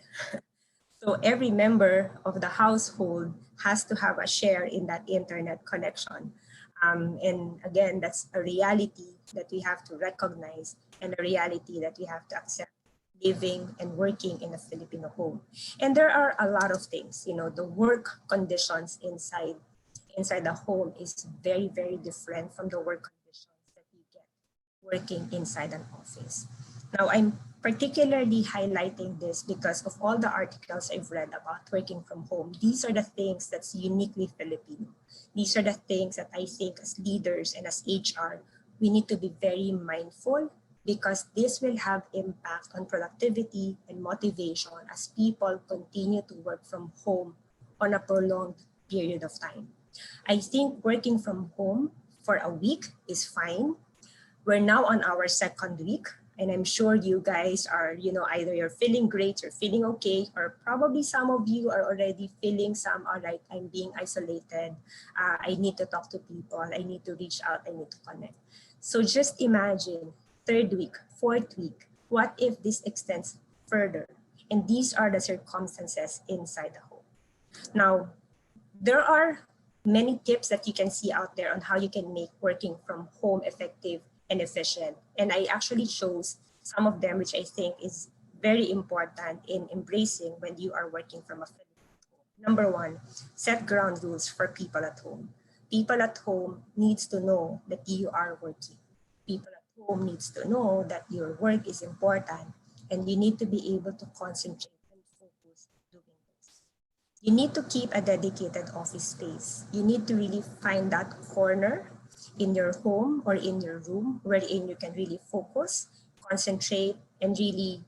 Speaker 3: So every member of the household has to have a share in that internet connection. And again, that's a reality that we have to recognize and a reality that we have to accept living and working in a Filipino home. And there are a lot of things, the work conditions inside the home is very, very different from the work conditions that we get working inside an office. Now, I'm particularly highlighting this because of all the articles I've read about working from home. These are the things that's uniquely Filipino. These are the things that I think as leaders and as HR, we need to be very mindful, because this will have impact on productivity and motivation as people continue to work from home on a prolonged period of time. I think working from home for a week is fine. We're now on our second week, and I'm sure you guys are, either you're feeling great, you're feeling okay, or probably some of you are already feeling all right, I'm being isolated. I need to talk to people. I need to reach out. I need to connect. So just imagine third week, fourth week, what if this extends further? And these are the circumstances inside the home. Now, there are many tips that you can see out there on how you can make working from home effective and efficient. And I actually chose some of them, which I think is very important in embracing when you are working from a Filipino home. Number one, set ground rules for people at home. People at home needs to know that you are working. People at home needs to know that your work is important, and you need to be able to concentrate and focus doing this. You need to keep a dedicated office space. You need to really find that corner in your home or in your room wherein you can really focus, concentrate, and really,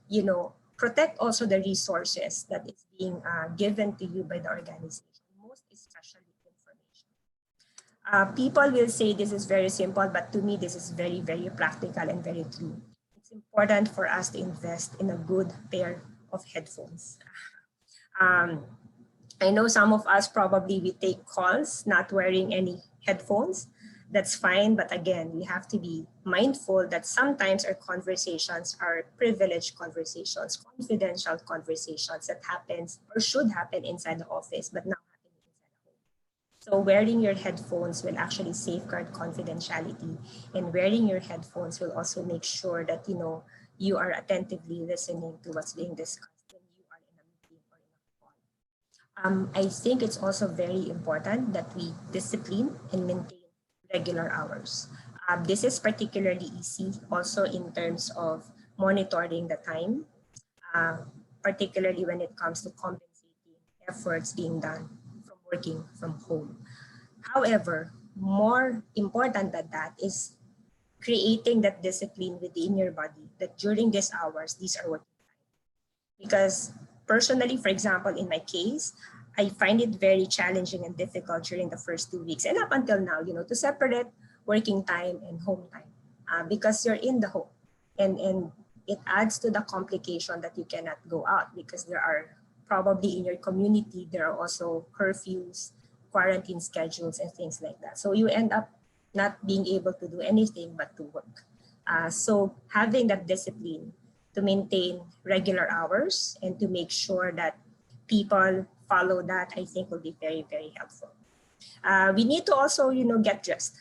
Speaker 3: protect also the resources that is being given to you by the organization, most especially information. People will say this is very simple, but to me, this is very, very practical and very true. It's important for us to invest in a good pair of headphones. I know some of us probably we take calls not wearing any headphones. That's fine, but again, we have to be mindful that sometimes our conversations are privileged conversations, confidential conversations that happens or should happen inside the office, but not happening inside the home. So wearing your headphones will actually safeguard confidentiality, and wearing your headphones will also make sure that you are attentively listening to what's being discussed when you are in a meeting or in a call. I think it's also very important that we discipline and maintain regular hours. This is particularly easy also in terms of monitoring the time, particularly when it comes to compensating efforts being done from working from home. However, more important than that is creating that discipline within your body that during these hours, these are working time. Because personally, for example, in my case, I find it very challenging and difficult during the first 2 weeks and up until now, to separate working time and home time because you're in the home and it adds to the complication that you cannot go out because there are probably in your community, there are also curfews, quarantine schedules and things like that. So you end up not being able to do anything but to work. So having that discipline to maintain regular hours and to make sure that people follow that, I think will be very, very helpful. We need to also, get dressed.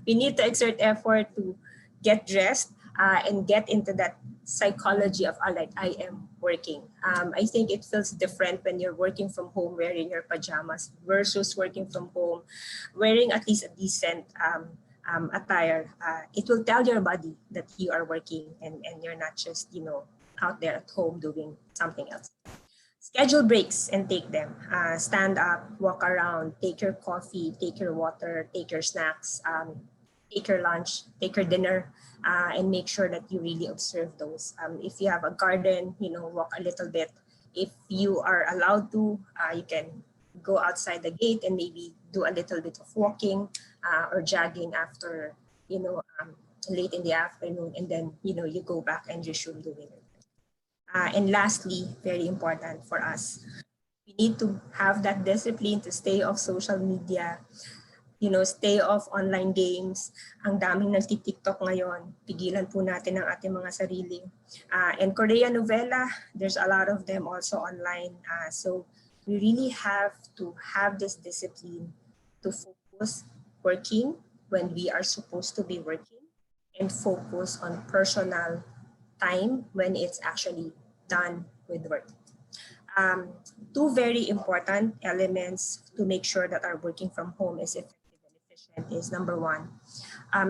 Speaker 3: We need to exert effort to get dressed and get into that psychology of, all right, I am working. I think it feels different when you're working from home wearing your pajamas versus working from home wearing at least a decent attire. It will tell your body that you are working and you're not just, out there at home doing something else. Schedule breaks and take them. Stand up, walk around, take your coffee, take your water, take your snacks, take your lunch, take your dinner, and make sure that you really observe those. If you have a garden, walk a little bit. If you are allowed to, you can go outside the gate and maybe do a little bit of walking or jogging after, late in the afternoon, and then, you go back and resume doing it. And lastly, very important for us, we need to have that discipline to stay off social media, stay off online games. Ang daming nagti-TikTok ngayon. Pigilan po natin ang ating mga sarili. And Korean novela, there's a lot of them also online. So we really have to have this discipline to focus working when we are supposed to be working and focus on personal time when it's actually done with work. Two very important elements to make sure that our working from home is effective and efficient is number one,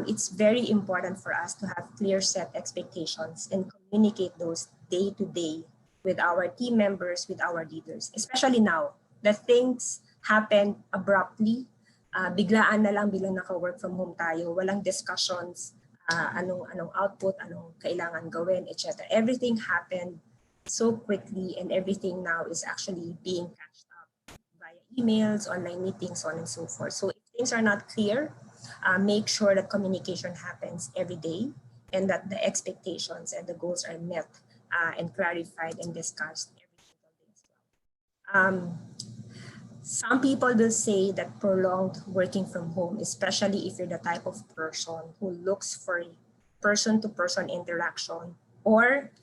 Speaker 3: it's very important for us to have clear set expectations and communicate those day to day with our team members, with our leaders, especially now that things happen abruptly. Biglaan na lang bilang naka-work from home tayo, walang discussions, anong output, anong kailangan gawin, etc. Everything happened so quickly and everything now is actually being catched up via emails, online meetings, so on and so forth. So if things are not clear, make sure that communication happens every day and that the expectations and the goals are met and clarified and discussed every single day as well. Some people will say that prolonged working from home, especially if you're the type of person who looks for person-to-person interaction, or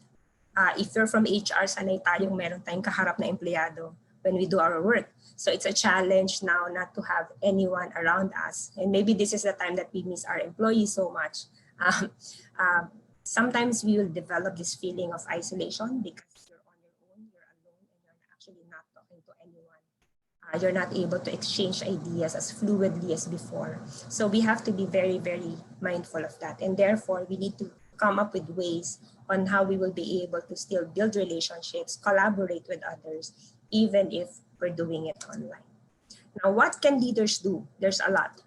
Speaker 3: if you're from HR, sanay tayong meron tayong kaharap na empleyado when we do our work. So it's a challenge now not to have anyone around us. And maybe this is the time that we miss our employees so much. Sometimes we will develop this feeling of isolation because you're on your own, you're alone, and you're actually not talking to anyone. You're not able to exchange ideas as fluidly as before. So we have to be very, very mindful of that. And therefore, we need to come up with ways on how we will be able to still build relationships, collaborate with others, even if we're doing it online. Now, what can leaders do? There's a lot.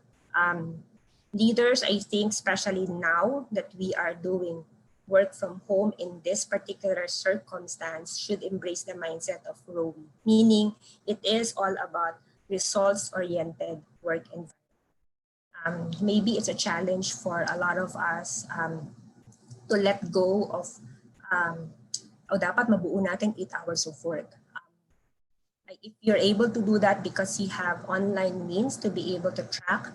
Speaker 3: Leaders, I think, especially now that we are doing work from home in this particular circumstance, should embrace the mindset of ROWE, meaning it is all about results-oriented work environment. Maybe it's a challenge for a lot of us to let go of, dapat mabuo natin 8 hours of work. If you're able to do that because you have online means to be able to track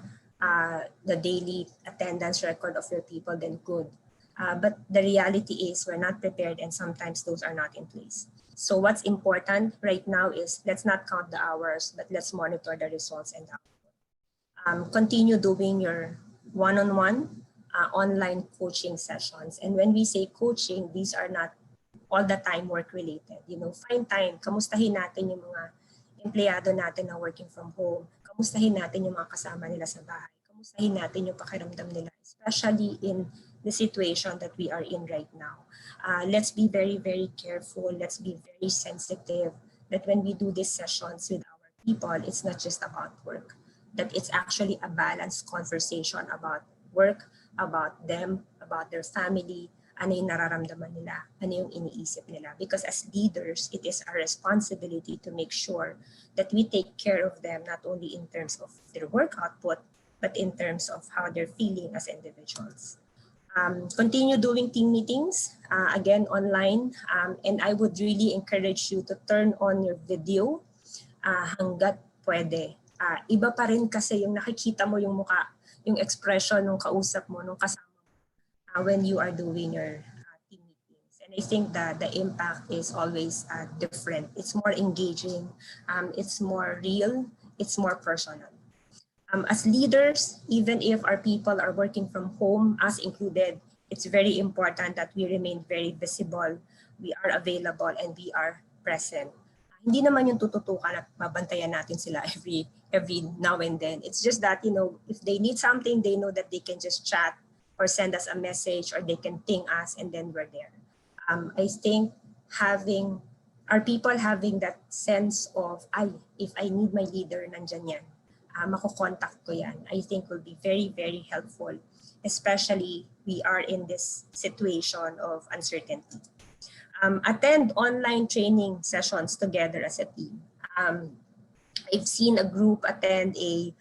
Speaker 3: the daily attendance record of your people, then good. But the reality is we're not prepared and sometimes those are not in place. So what's important right now is let's not count the hours, but let's monitor the results and output. Continue doing your one-on-one online coaching sessions. And when we say coaching, these are not all the time work related. Find time, kamustahin natin yung mga empleyado natin na working from home. Kamustahin natin yung mga kasama nila sa bahay. Kamustahin natin yung pakiramdam nila, especially in the situation that we are in right now. Let's be very, very careful. Let's be very sensitive that when we do these sessions with our people, it's not just about work, that it's actually a balanced conversation about work, about them, about their family, ano yung nararamdaman nila, ano yung iniisip nila. Because as leaders, it is our responsibility to make sure that we take care of them, not only in terms of their work output, but in terms of how they're feeling as individuals. Continue doing team meetings, again, online. And I would really encourage you to turn on your video hanggat pwede. Iba pa rin kasi yung nakikita mo yung mukha, yung expression ng kausap mo, nung kasama when you are doing your team meetings. And I think that the impact is always different. It's more engaging, it's more real, it's more personal. As leaders, even if our people are working from home, us included, it's very important that we remain very visible, we are available, and we are present. Hindi naman yung tututukan at mabantayan natin sila every now and then. It's just that, you know, if they need something, they know that they can just chat or send us a message, or they can ping us, and then we're there. I think having our people having that sense of, if I need my leader, nandyan yan. Mako-contact ko yan, I think will be very, very helpful, especially we are in this situation of uncertainty. Attend online training sessions together as a team. I've seen a group attend a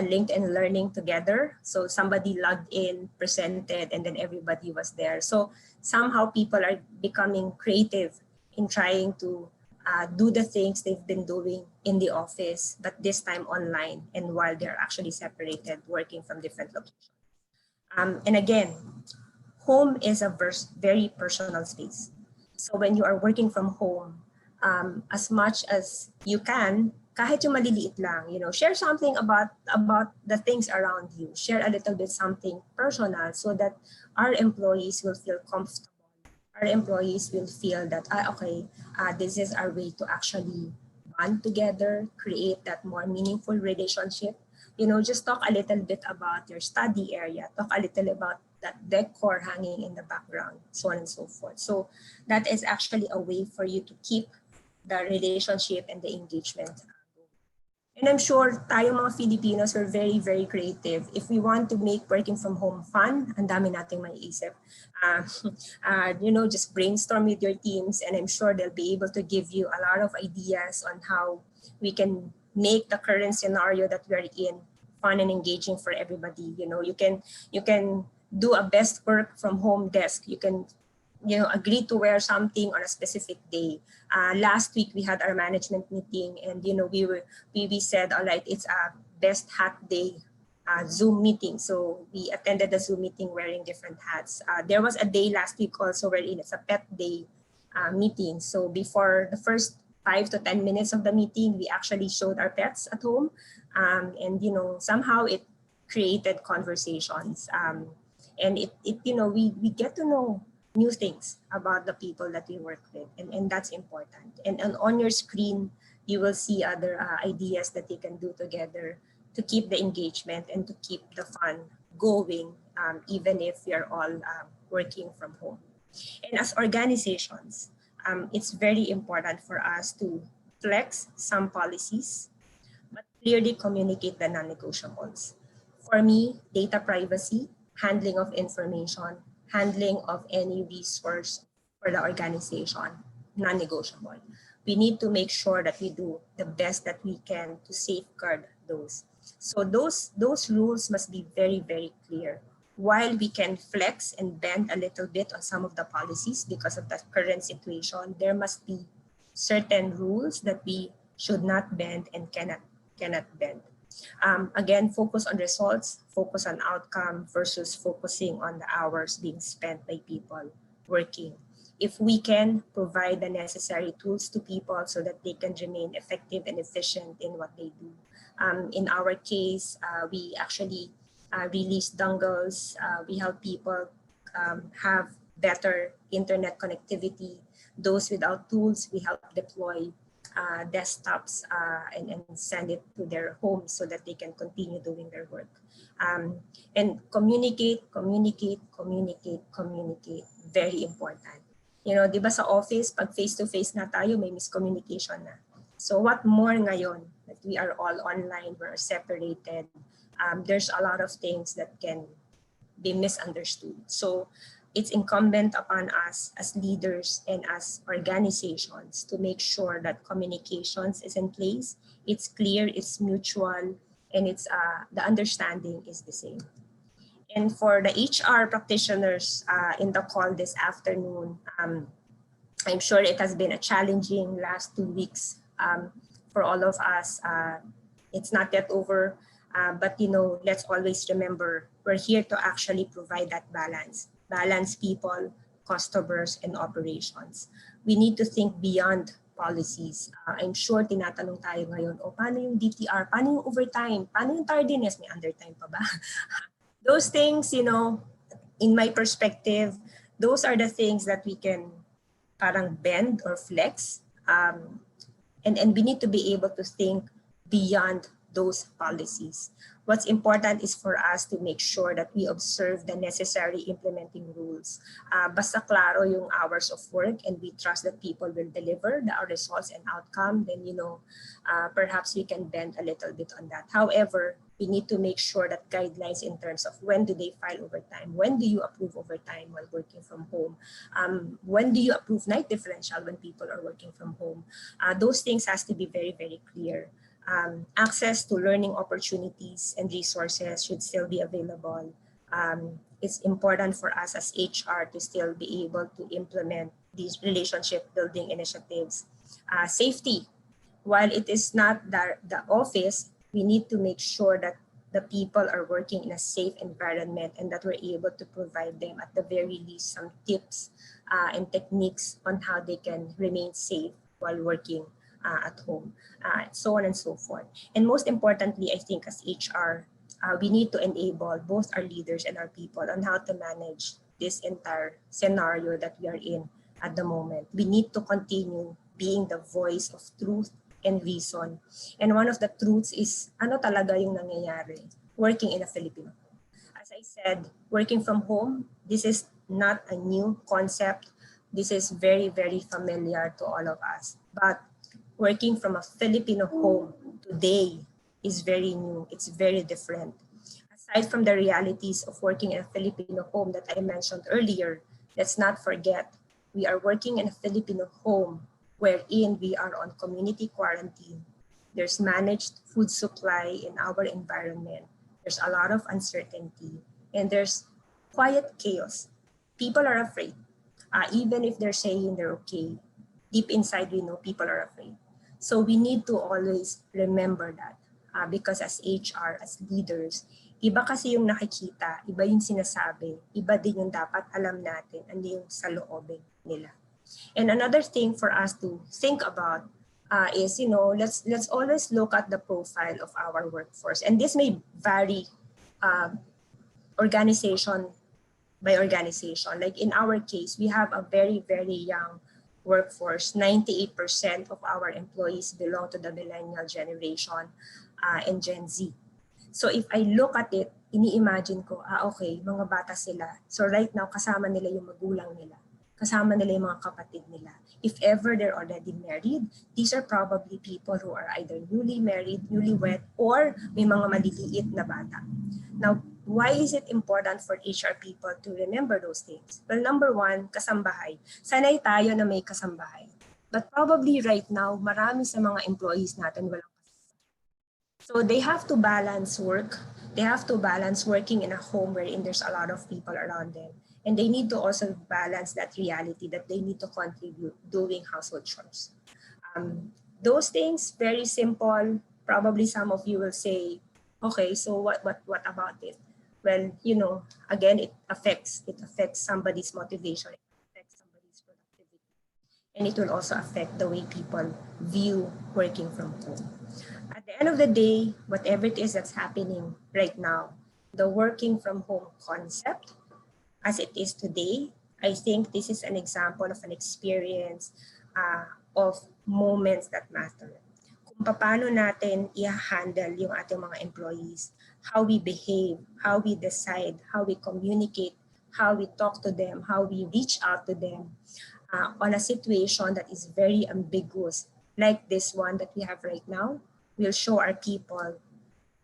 Speaker 3: LinkedIn learning together. So somebody logged in, presented, and then everybody was there. So somehow people are becoming creative in trying to do the things they've been doing in the office, but this time online, and while they're actually separated, working from different locations. And again, home is a very personal space. So when you are working from home, as much as you can, kahit yung maliliit lang, you know, share something about the things around you. Share a little bit something personal so that our employees will feel comfortable. Our employees will feel that, okay, this is our way to actually bond together, create that more meaningful relationship. You know, just talk a little bit about your study area, talk a little about that decor hanging in the background, so on and so forth. So that is actually a way for you to keep the relationship and the engagement. And I'm sure tayo mga Filipinos are very, very creative. If we want to make working from home fun, ang dami nating maiisip. You know, just brainstorm with your teams, and I'm sure they'll be able to give you a lot of ideas on how we can make the current scenario that we're in fun and engaging for everybody. You know, you can do a best work from home desk. You can, you know, agree to wear something on a specific day. Last week we had our management meeting, and you know, we said, all right, it's a best hat day Zoom meeting. So we attended the Zoom meeting wearing different hats. There was a day last week also wherein it's a pet day meeting. So before the first 5 to 10 minutes of the meeting, we actually showed our pets at home, and you know, somehow it created conversations, and it you know, we get to know new things about the people that we work with, and that's important. And on your screen, you will see other ideas that you can do together to keep the engagement and to keep the fun going, even if you're all working from home. And as organizations, it's very important for us to flex some policies, but clearly communicate the non-negotiables. For me, data privacy, handling of information, handling of any resource for the organization, non-negotiable. We need to make sure that we do the best that we can to safeguard those. So those rules must be very, very clear. While we can flex and bend a little bit on some of the policies because of the current situation, there must be certain rules that we should not bend and cannot bend. Again, focus on results, focus on outcome versus focusing on the hours being spent by people working. If we can provide the necessary tools to people so that they can remain effective and efficient in what they do. In our case, we actually release dongles. We help people have better internet connectivity. Those without tools, we help deploy desktops and send it to their homes so that they can continue doing their work. And communicate. Very important. You know, di ba sa office, pag face-to-face na tayo, may miscommunication na. So what more ngayon that we are all online, we're separated, there's a lot of things that can be misunderstood. So it's incumbent upon us as leaders and as organizations to make sure that communications is in place, it's clear, it's mutual, and it's the understanding is the same. And for the HR practitioners in the call this afternoon, I'm sure it has been a challenging last 2 weeks for all of us. It's not yet over, but let's always remember we're here to actually provide that balance people, customers, and operations. We need to think beyond policies. I'm sure tinatanong tayo ngayon, paano yung DTR? Paano yung overtime? Paano yung tardiness? May undertime pa ba? Those things, in my perspective, those are the things that we can parang bend or flex. And we need to be able to think beyond those policies. What's important is for us to make sure that we observe the necessary implementing rules. Basta klaro yung hours of work and we trust that people will deliver the results and outcome, then perhaps we can bend a little bit on that. However, we need to make sure that guidelines in terms of when do they file overtime, when do you approve overtime while working from home, when do you approve night differential when people are working from home, those things has to be very, very clear. Access to learning opportunities and resources should still be available. It's important for us as HR to still be able to implement these relationship building initiatives. Safety, while it is not the office, we need to make sure that the people are working in a safe environment and that we're able to provide them at the very least some tips and techniques on how they can remain safe while working at home, so on and so forth. And most importantly, I think as HR, we need to enable both our leaders and our people on how to manage this entire scenario that we are in at the moment. We need to continue being the voice of truth and reason. And one of the truths is ano talaga yung nangyayari working in a Filipino. As I said, working from home, this is not a new concept. This is very, very familiar to all of us. But working from a Filipino home today is very new. It's very different. Aside from the realities of working in a Filipino home that I mentioned earlier, let's not forget we are working in a Filipino home wherein we are on community quarantine. There's managed food supply in our environment. There's a lot of uncertainty and there's quiet chaos. People are afraid. Even if they're saying they're okay, deep inside we know people are afraid. So we need to always remember that because as HR, as leaders, iba kasi yung nakikita, iba yung sinasabi, iba din yung dapat alam natin, ano yung sa loobin nila. And another thing for us to think about is, let's always look at the profile of our workforce. And this may vary organization by organization. Like in our case, we have a very, very young workforce. 98% of our employees belong to the millennial generation and Gen Z. So if I look at it, ini-imagine ko, okay, mga bata sila. So right now, kasama nila yung magulang nila. Kasama nila yung mga kapatid nila. If ever they're already married, these are probably people who are either newly married, newlywed, or may mga maliliit na bata. Now, why is it important for HR people to remember those things? Well, number one, kasambahay. Sanay tayo na may kasambahay. But probably right now, marami sa mga employees natin walang kasambahay. So they have to balance work. They have to balance working in a home wherein there's a lot of people around them. And they need to also balance that reality that they need to contribute doing household chores. Those things, very simple. Probably some of you will say, okay, so what about it? Well, again, it affects somebody's motivation, it affects somebody's productivity. And it will also affect the way people view working from home. At the end of the day, whatever it is that's happening right now, the working from home concept, as it is today, I think this is an example of an experience of moments that matter. Kung paano natin i-handle yung ating mga employees, how we behave, how we decide, how we communicate, how we talk to them, how we reach out to them on a situation that is very ambiguous, like this one that we have right now, will show our people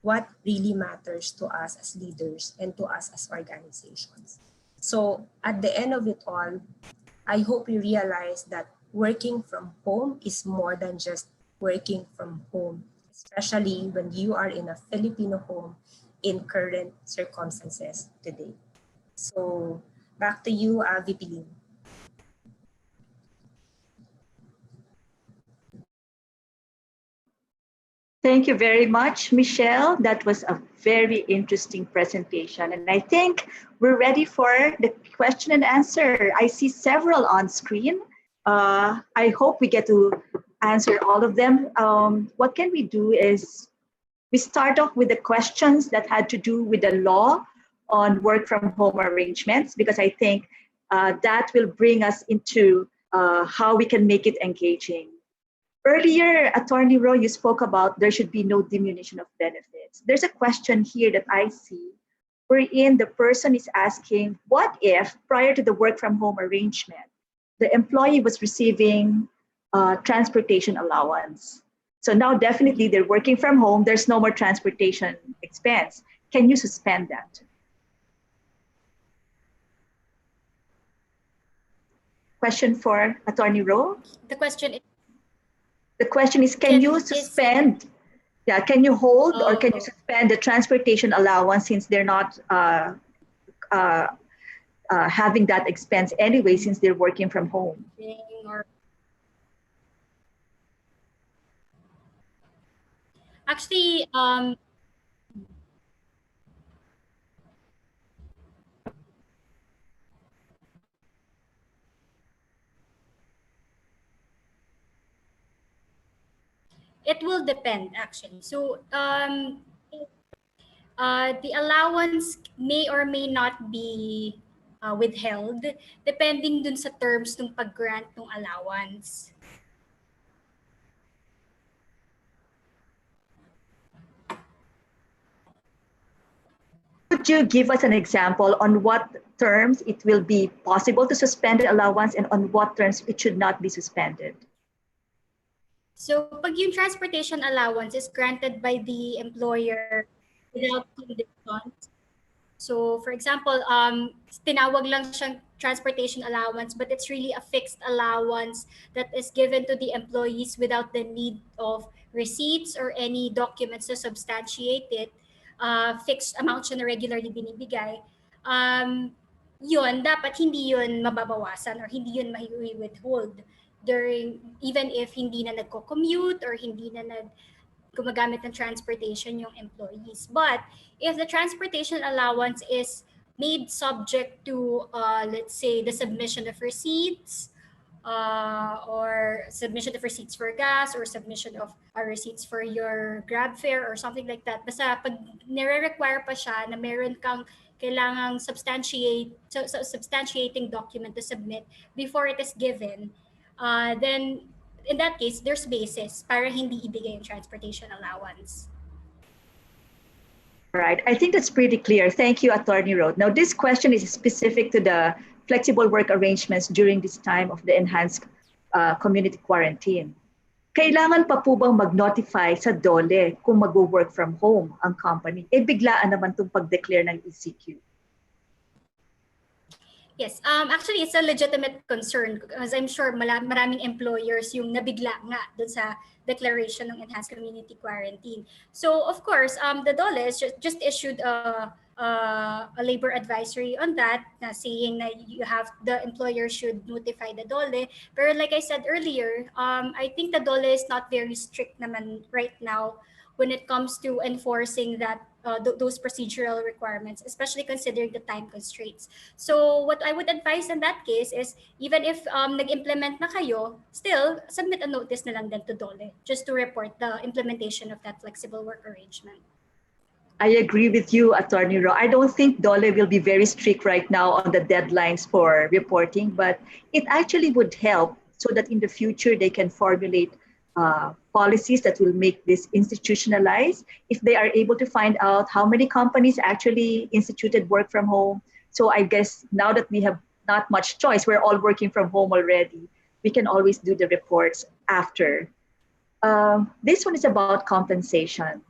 Speaker 3: what really matters to us as leaders and to us as organizations. So at the end of it all, I hope you realize that working from home is more than just working from home, especially when you are in a Filipino home in current circumstances today. So back to you, VP Lim.
Speaker 1: Thank you very much, Michelle. That was a very interesting presentation. And I think we're ready for the question and answer. I see several on screen. I hope we get to answer all of them. What can we do is we start off with the questions that had to do with the law on work from home arrangements, because I think that will bring us into how we can make it engaging. Earlier, Attorney Rowe, you spoke about there should be no diminution of benefits. There's a question here that I see wherein the person is asking, what if prior to the work from home arrangement, the employee was receiving transportation allowance? So now definitely they're working from home, there's no more transportation expense. Can you suspend that? Question for Attorney Rowe.
Speaker 2: The question is,
Speaker 1: The question is, can you suspend? Yeah, can you hold or can you suspend the transportation allowance since they're not having that expense anyway since they're working from home?
Speaker 2: Actually, it will depend actually. So the allowance may or may not be withheld depending dun sa terms ng pag-grant ng allowance.
Speaker 1: Could you give us an example on what terms it will be possible to suspend the allowance and on what terms it should not be suspended?
Speaker 2: So pag yung transportation allowance is granted by the employer without conditions. So for example, tinawag lang siyang transportation allowance, but it's really a fixed allowance that is given to the employees without the need of receipts or any documents to substantiate it. Fixed amount siya na regularly binibigay. Yun, dapat hindi yun mababawasan or hindi yun withhold during, even if hindi na nagko-commute or hindi na gumagamit ng transportation yung employees. But if the transportation allowance is made subject to, let's say, the submission of receipts, or submission of receipts for gas or submission of receipts for your grab fare or something like that. Basta pag nire-require pa siya na meron kang kailangang substantiating document to submit before it is given, then in that case, there's basis para hindi ibigay yung transportation allowance.
Speaker 1: Right. I think that's pretty clear. Thank you, Attorney Rowe. Now, this question is specific to the flexible work arrangements during this time of the enhanced community quarantine. Kailangan pa po bang mag-notify sa DOLE kung mag-work from home ang company? Eh, biglaan naman itong pag-declare ng ECQ.
Speaker 2: Yes, actually, it's a legitimate concern because I'm sure maraming employers yung nabigla nga dun sa declaration ng enhanced community quarantine. So, of course, the DOLE just issued a labor advisory on that, saying that the employer should notify the DOLE. But like I said earlier, I think the DOLE is not very strict naman right now when it comes to enforcing that those procedural requirements, especially considering the time constraints. So what I would advise in that case is, even if nag-implement na kayo, still submit a notice na lang din to DOLE just to report the implementation of that flexible work arrangement.
Speaker 1: I agree with you, Attorney Rowe. I don't think DOLE will be very strict right now on the deadlines for reporting, but it actually would help so that in the future they can formulate policies that will make this institutionalized. If they are able to find out how many companies actually instituted work from home. So I guess now that we have not much choice, we're all working from home already, we can always do the reports after. This one is about compensation.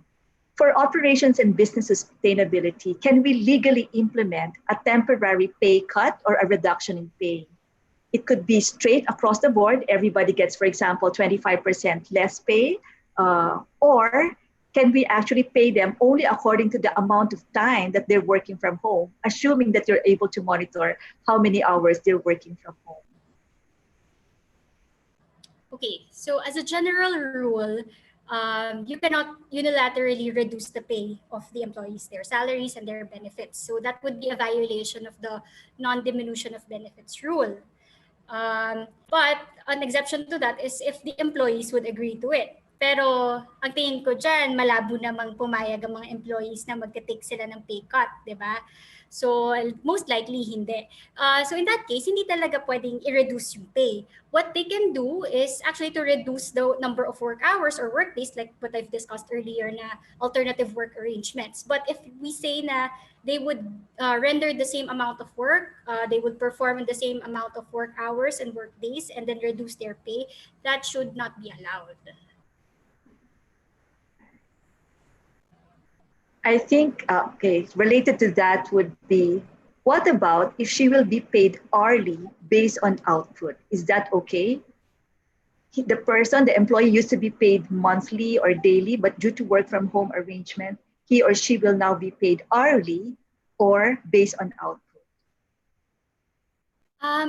Speaker 1: For operations and business sustainability, can we legally implement a temporary pay cut or a reduction in pay? It could be straight across the board. Everybody gets, for example, 25% less pay. Or can we actually pay them only according to the amount of time that they're working from home, assuming that you're able to monitor how many hours they're working from home?
Speaker 2: Okay, so as a general rule, you cannot unilaterally reduce the pay of the employees, their salaries and their benefits. So that would be a violation of the non-diminution of benefits rule. But an exception to that is if the employees would agree to it. Pero ang tingin ko dyan, malabo namang pumayag ang mga employees na magte-take sila ng pay cut, di ba? So most likely hindi. So in that case, hindi talaga pwedeng i-reduce yung pay. What they can do is actually to reduce the number of work hours or work days like what I've discussed earlier na alternative work arrangements. But if we say na they would render the same amount of work, they would perform the same amount of work hours and work days and then reduce their pay, that should not be allowed.
Speaker 1: I think, okay, related to that would be, what about if she will be paid hourly based on output? Is that okay? The employee used to be paid monthly or daily, but due to work from home arrangement, he or she will now be paid hourly or based on output.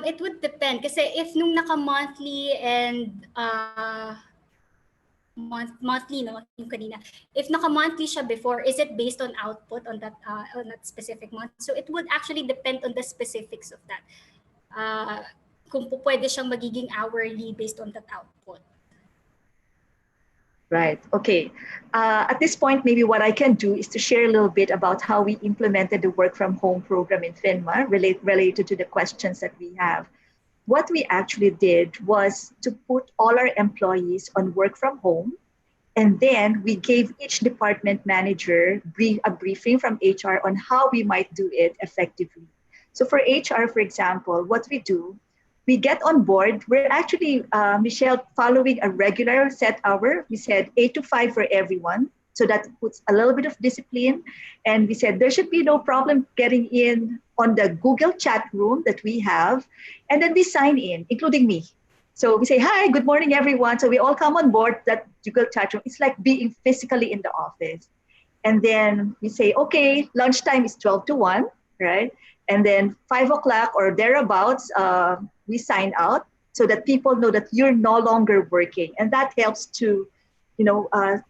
Speaker 2: It would depend. Kasi if nung naka-monthly and monthly, no, yung kanina. If naka-monthly siya before, is it based on output on that specific month? So it would actually depend on the specifics of that. Kung pwede siyang magiging hourly based on that output.
Speaker 1: Right. Okay. At this point, maybe what I can do is to share a little bit about how we implemented the work from home program in FINMA related to the questions that we have. What we actually did was to put all our employees on work from home. And then we gave each department manager a briefing from HR on how we might do it effectively. So for HR, for example, what we do, we get on board. We're actually, Michelle, following a regular set hour. We said 8 to 5 for everyone. So that puts a little bit of discipline. And we said there should be no problem getting in on the Google chat room that we have. And then we sign in, including me. So we say, hi, good morning, everyone. So we all come on board that Google chat room. It's like being physically in the office. And then we say, okay, lunchtime is 12 to 1, right? And then 5 o'clock or thereabouts, we sign out so that people know that you're no longer working. And that helps to,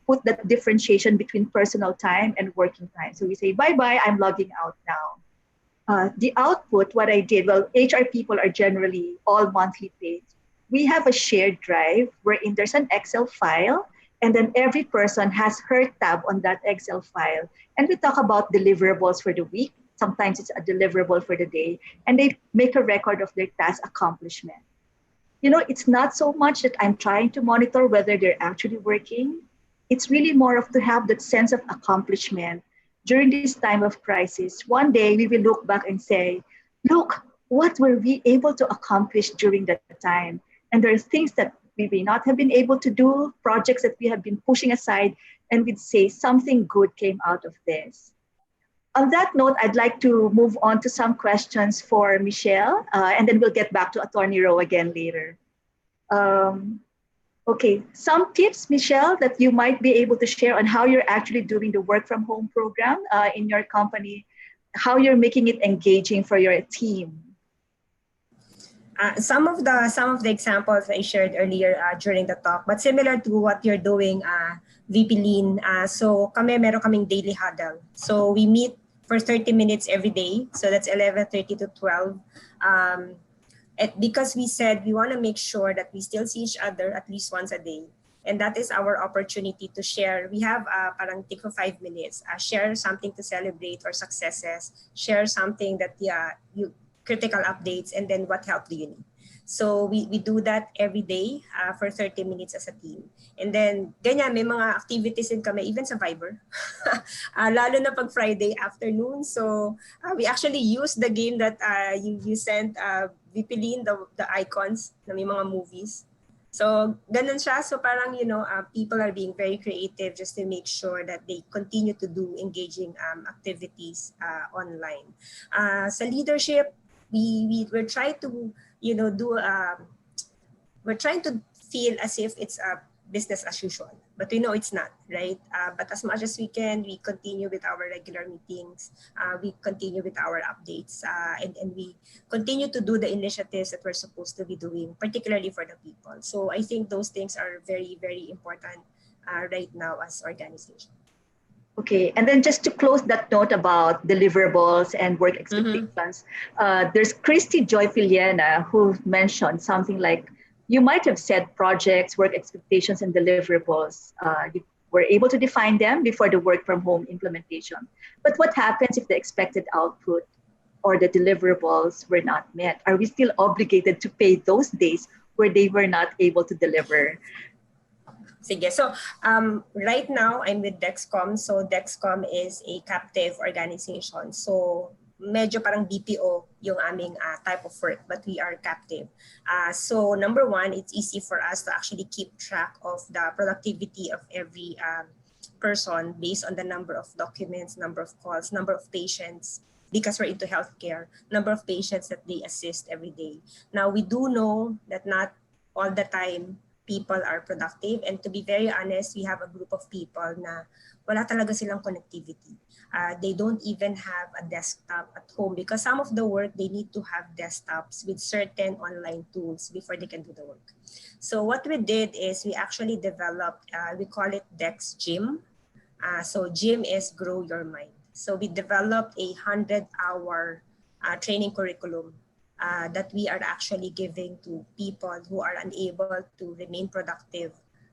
Speaker 1: put that differentiation between personal time and working time. So we say, bye-bye, I'm logging out now. The output, what I did, well, HR people are generally all monthly paid. We have a shared drive wherein there's an Excel file, and then every person has her tab on that Excel file. And we talk about deliverables for the week. Sometimes it's a deliverable for the day, and they make a record of their task accomplishment. It's not so much that I'm trying to monitor whether they're actually working. It's really more of to have that sense of accomplishment during this time of crisis. One day we will look back and say, look, what were we able to accomplish during that time? And there are things that we may not have been able to do, projects that we have been pushing aside, and we'd say something good came out of this. On that note, I'd like to move on to some questions for Michelle, and then we'll get back to Attorney Rowe again later. Okay, some tips, Michelle, that you might be able to share on how you're actually doing the work from home program in your company, how you're making it engaging for your team.
Speaker 3: Some of the examples I shared earlier during the talk, but similar to what you're doing, VP Lynn. So meron kaming daily huddle. So we meet for 30 minutes every day. So that's 11:30 to 12. Because we said we want to make sure that we still see each other at least once a day. And that is our opportunity to share. We have parang take for 5 minutes, share something to celebrate our successes, share something that you critical updates, and then what help do you need. So we do that every day for 30 minutes as a team. And then ganyan, may mga activities din kami, even sa Viber. Lalo na pag Friday afternoon. So we actually use the game that you sent, VP Lynn, the icons na may mga movies. So, ganun siya. So, parang, people are being very creative just to make sure that they continue to do engaging activities online. Sa leadership, we're trying to, do we're trying to feel as if it's a business as usual, but we know it's not, right? But as much as we can, we continue with our regular meetings, we continue with our updates, and we continue to do the initiatives that we're supposed to be doing, particularly for the people. So I think those things are very, very important right now as organization.
Speaker 1: Okay, and then just to close that note about deliverables and work
Speaker 3: Mm-hmm.
Speaker 1: expectations, there's Christy Joy Filiana who mentioned something like, you might have set projects, work expectations, and deliverables. You were able to define them before the work from home implementation. But what happens if the expected output or the deliverables were not met? Are we still obligated to pay those days where they were not able to deliver?
Speaker 3: Sige. So, right now, I'm with Dexcom. So, Dexcom is a captive organization. So, medyo parang BPO yung aming type of work, but we are captive. So, number one, it's easy for us to actually keep track of the productivity of every person based on the number of documents, number of calls, number of patients, because we're into healthcare, number of patients that they assist every day. Now, we do know that not all the time people are productive. And to be very honest, we have a group of people na wala talaga silang connectivity. They don't even have a desktop at home because some of the work, they need to have desktops with certain online tools before they can do the work. So what we did is we actually developed, we call it Dex Gym. So Gym is Grow Your Mind. So we developed a 100-hour training curriculum that we are actually giving to people who are unable to remain productive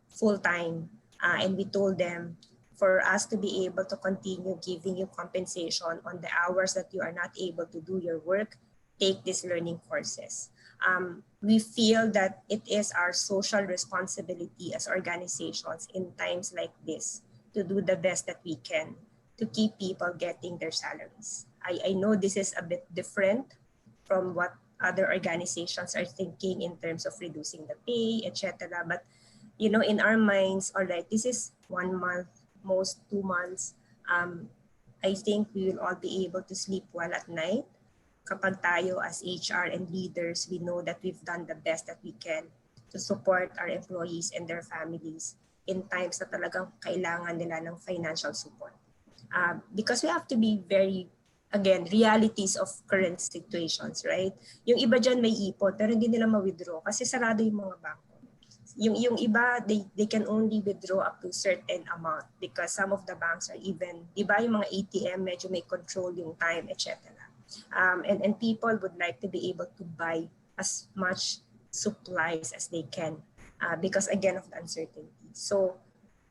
Speaker 3: full-time. And we told them, for us to be able to continue giving you compensation on the hours that you are not able to do your work, take these learning courses. We feel that it is our social responsibility as organizations in times like this to do the best that we can to keep people getting their salaries. I know this is a bit different from what other organizations are thinking in terms of reducing the pay, etc. But in our minds, all right, this is 1 month, most 2 months. I think we will all be able to sleep well at night. Kapag tayo as HR and leaders, we know that we've done the best that we can to support our employees and their families in times na talagang kailangan nila ng financial support. Because we have to be very, again, realities of current situations, right? Yung iba dyan may ipon, pero hindi nila ma-withdraw kasi sarado yung mga bangko. Yung iba, they can only withdraw up to certain amount because some of the banks are even, iba yung mga ATM, medyo may control yung time, etc. And people would like to be able to buy as much supplies as they can because, again, of the uncertainty. So,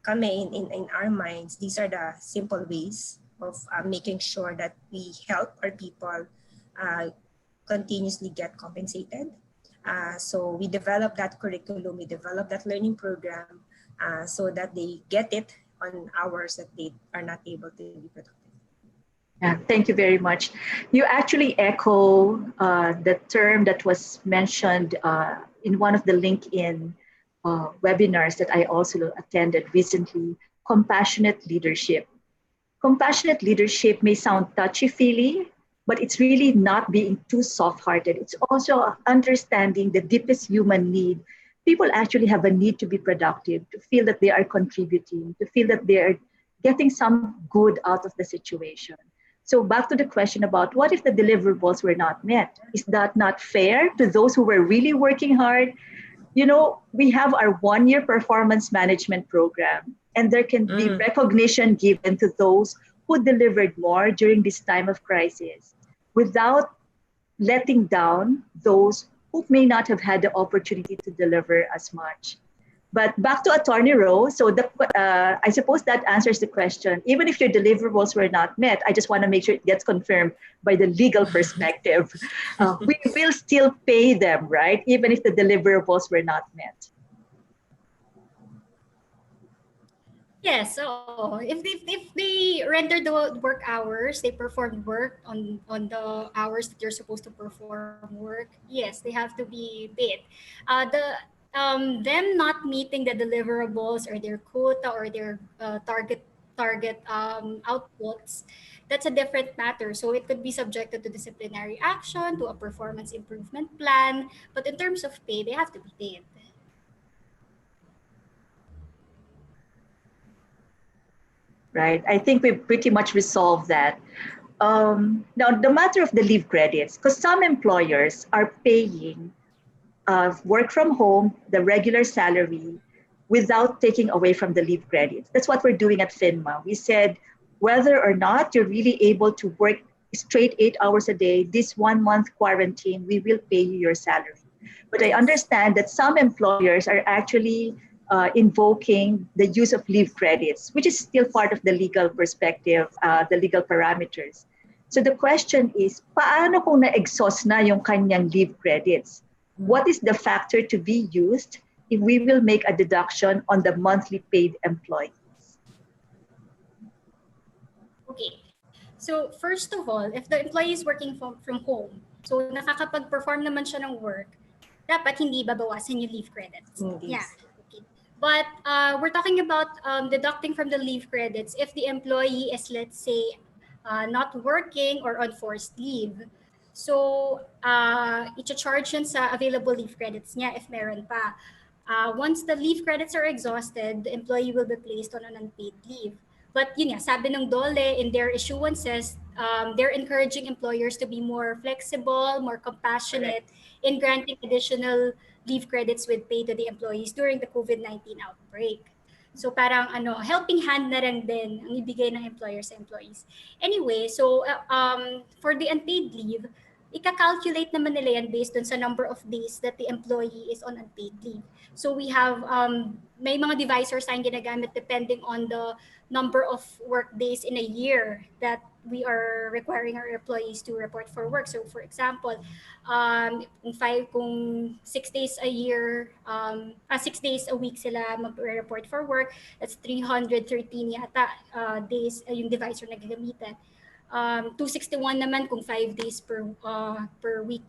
Speaker 3: kami, in our minds, these are the simple ways of making sure that we help our people continuously get compensated. So we develop that curriculum, we develop that learning program so that they get it on hours that they are not able to be productive.
Speaker 1: Yeah, thank you very much. You actually echo the term that was mentioned in one of the LinkedIn webinars that I also attended recently, compassionate leadership. Compassionate leadership may sound touchy-feely, but it's really not being too soft-hearted. It's also understanding the deepest human need. People actually have a need to be productive, to feel that they are contributing, to feel that they are getting some good out of the situation. So back to the question about what if the deliverables were not met? Is that not fair to those who were really working hard? We have our 1-year performance management program, and there can be recognition given to those who delivered more during this time of crisis without letting down those who may not have had the opportunity to deliver as much. But back to Attorney Rowe, so I suppose that answers the question. Even if your deliverables were not met, I just want to make sure it gets confirmed by the legal perspective. We will still pay them, right? Even if the deliverables were not met.
Speaker 2: Yes, so if they render the work hours, they perform work on the hours that you're supposed to perform work, yes, they have to be paid. The them not meeting the deliverables or their quota or their target outputs, that's a different matter. So it could be subjected to disciplinary action, to a performance improvement plan. But in terms of pay, they have to be paid.
Speaker 1: Right. I think we've pretty much resolved that. Now, the matter of the leave credits, because some employers are paying work from home, the regular salary, without taking away from the leave credits. That's what we're doing at FINMA. We said whether or not you're really able to work straight 8 hours a day, this 1 month quarantine, we will pay you your salary. But I understand that some employers are actually invoking the use of leave credits, which is still part of the legal perspective, the legal parameters. So the question is, paano kung na-exhaust na yung kanyang leave credits? What is the factor to be used if we will make a deduction on the monthly paid employees?
Speaker 2: Okay. So first of all, if the employee is working from home, so nakakapag-perform naman siya ng work, dapat hindi babawasan yung leave credits.
Speaker 3: Yes.
Speaker 2: Yeah. Okay. But we're talking about deducting from the leave credits if the employee is, let's say, not working or on forced leave. So, i-charge yun sa available leave credits niya if meron pa. Once the leave credits are exhausted, the employee will be placed on an unpaid leave. But yun nga, sabi ng DOLE in their issuances, they're encouraging employers to be more flexible, more compassionate in granting additional leave credits with pay to the employees during the COVID-19 outbreak. So parang helping hand na rin din ang ibigay ng employer sa employees. Anyway, so for the unpaid leave, ika-calculate naman nila yan based on sa number of days that the employee is on unpaid leave. So we have, may mga divisors tayong ginagamit depending on the number of work days in a year that we are requiring our employees to report for work. So for example, kung 6 days a year, 6 days a week sila mag-report for work, that's 313 yata days yung divisor na gagamitan. 261 naman kung 5 days per week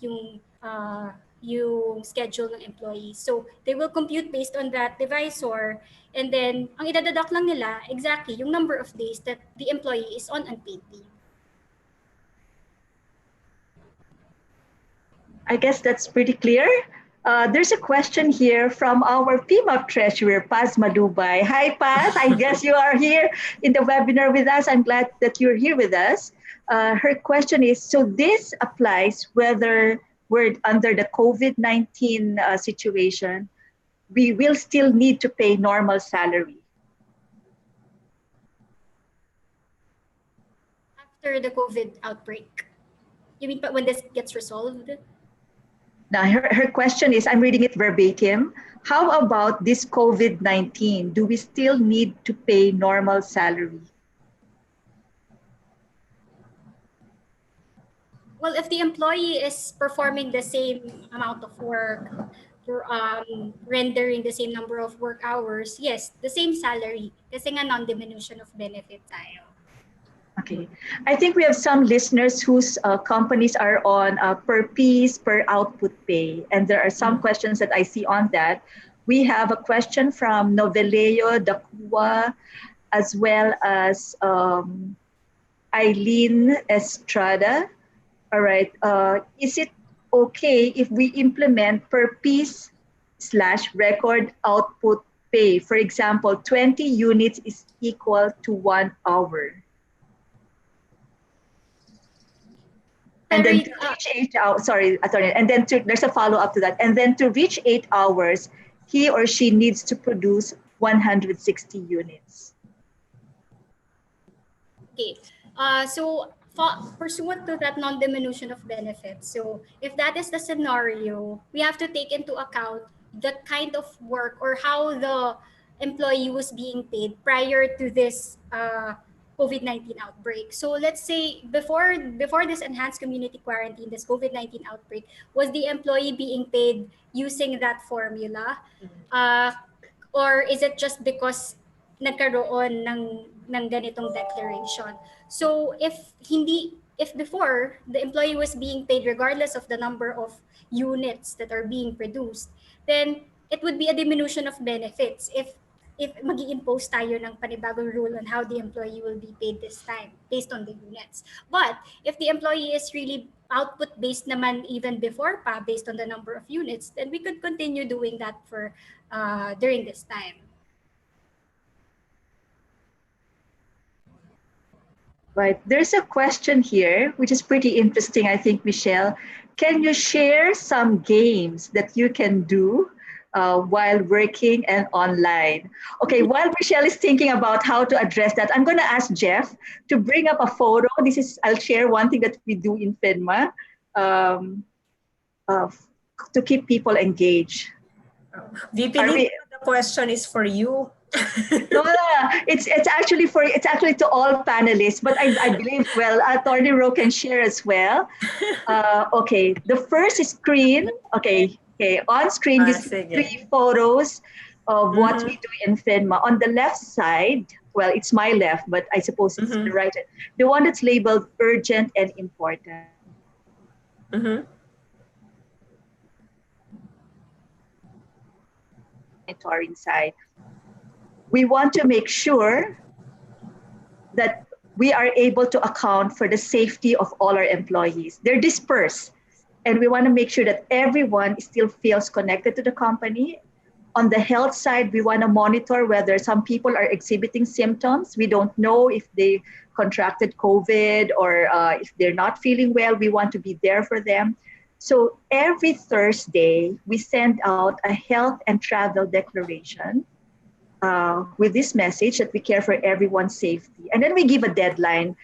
Speaker 2: yung schedule ng employees. So they will compute based on that divisor, and then ang idadadak lang nila exactly yung number of days that the employee is on unpaid leave.
Speaker 1: I guess that's pretty clear. There's a question here from our PMAP treasurer, Paz Malubay. Hi, Paz. I guess you are here in the webinar with us. I'm glad that you're here with us. Her question is, so this applies whether we're under the COVID-19 situation, we will still need to pay normal salary.
Speaker 2: After the COVID outbreak. You mean when this gets resolved?
Speaker 1: Now, her question is, I'm reading it verbatim. How about this COVID-19? Do we still need to pay normal salary?
Speaker 2: Well, if the employee is performing the same amount of work, rendering the same number of work hours, yes, the same salary. Kasi nga non-diminution of benefit tayo.
Speaker 1: Okay. I think we have some listeners whose companies are on per piece, per output pay. And there are some questions that I see on that. We have a question from Noveleo Dacua, as well as Eileen Estrada. All right. Is it okay if we implement per piece / record output pay? For example, 20 units is equal to 1 hour. And then to reach 8 hours, sorry, attorney, and then there's a follow-up to that. And then to reach 8 hours, he or she needs to produce 160 units.
Speaker 2: Okay. So pursuant to that non-diminution of benefits, so if that is the scenario, we have to take into account the kind of work or how the employee was being paid prior to this COVID-19 outbreak. So let's say before this enhanced community quarantine, this COVID-19 outbreak, was the employee being paid using that formula? Or is it just because nagkaroon ng ganitong declaration? So if before the employee was being paid regardless of the number of units that are being produced, then it would be a diminution of benefits if magi-impose tayo ng panibagong rule on how the employee will be paid this time based on the units. But if the employee is really output based naman even before pa based on the number of units, then we could continue doing that for during this time.
Speaker 1: Right. There's a question here, which is pretty interesting, I think, Michelle. Can you share some games that you can do while working and online? Okay, while Michelle is thinking about how to address that, I'm going to ask Jeff to bring up a photo. I'll share one thing that we do in FEDMA um, uh, to keep people engaged.
Speaker 3: VP,
Speaker 1: Are we,
Speaker 3: the question is for you.
Speaker 1: No, it's actually to all panelists, but I believe Attorney Ro can share as well. Okay, the first screen. Okay, on screen you see
Speaker 3: Sige.
Speaker 1: 3 photos of what we do in FINMA. On the left side, well, it's my left, but I suppose it's the right. The one that's labeled urgent and important. Monitoring side. We want to make sure that we are able to account for the safety of all our employees. They're dispersed, and we want to make sure that everyone still feels connected to the company. On the health side, we want to monitor whether some people are exhibiting symptoms. We don't know if they contracted COVID or if they're not feeling well. We want to be there for them. So every Thursday, we send out a health and travel declaration with this message that we care for everyone's safety. And then we give a deadline.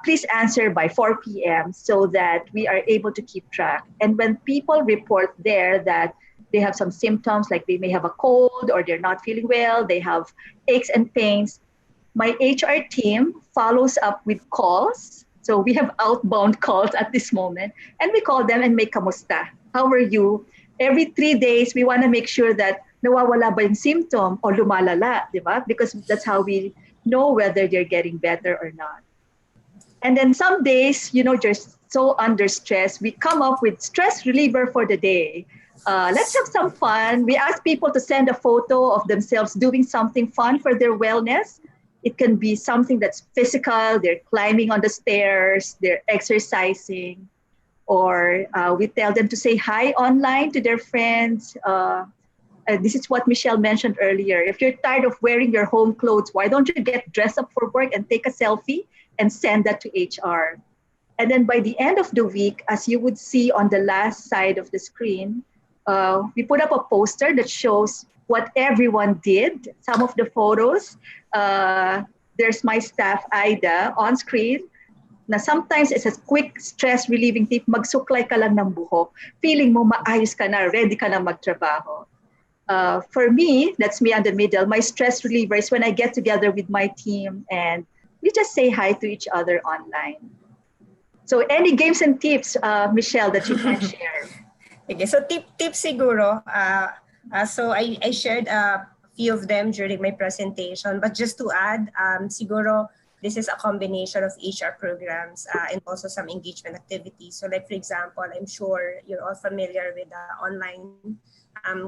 Speaker 1: Please answer by 4 p.m. so that we are able to keep track. And when people report there that they have some symptoms, like they may have a cold or they're not feeling well, they have aches and pains, my HR team follows up with calls. So we have outbound calls at this moment, and we call them and make kamusta. How are you? Every 3 days, we want to make sure that nawawala ba yung symptom o lumalala, di ba? Because that's how we know whether they're getting better or not. And then some days, just so under stress, we come up with stress reliever for the day. Let's have some fun. We ask people to send a photo of themselves doing something fun for their wellness. It can be something that's physical. They're climbing on the stairs, they're exercising, or we tell them to say hi online to their friends. This is what Michelle mentioned earlier. If you're tired of wearing your home clothes, why don't you get dressed up for work and take a selfie and send that to HR? And then by the end of the week, as you would see on the last side of the screen, we put up a poster that shows what everyone did. Some of the photos, there's my staff, Ida, on screen. Na sometimes it's a quick stress relieving tip, magsuklay ka lang ng buhok. Feeling mo maayos ka na, ready ka na magtrabaho. For me, that's me on the middle. My stress reliever is when I get together with my team and we just say hi to each other online. So any games and tips, Michelle, that you can share?
Speaker 3: Okay, so tip siguro. So I shared a few of them during my presentation, but just to add, siguro this is a combination of HR programs and also some engagement activities. So like, for example, I'm sure you're all familiar with online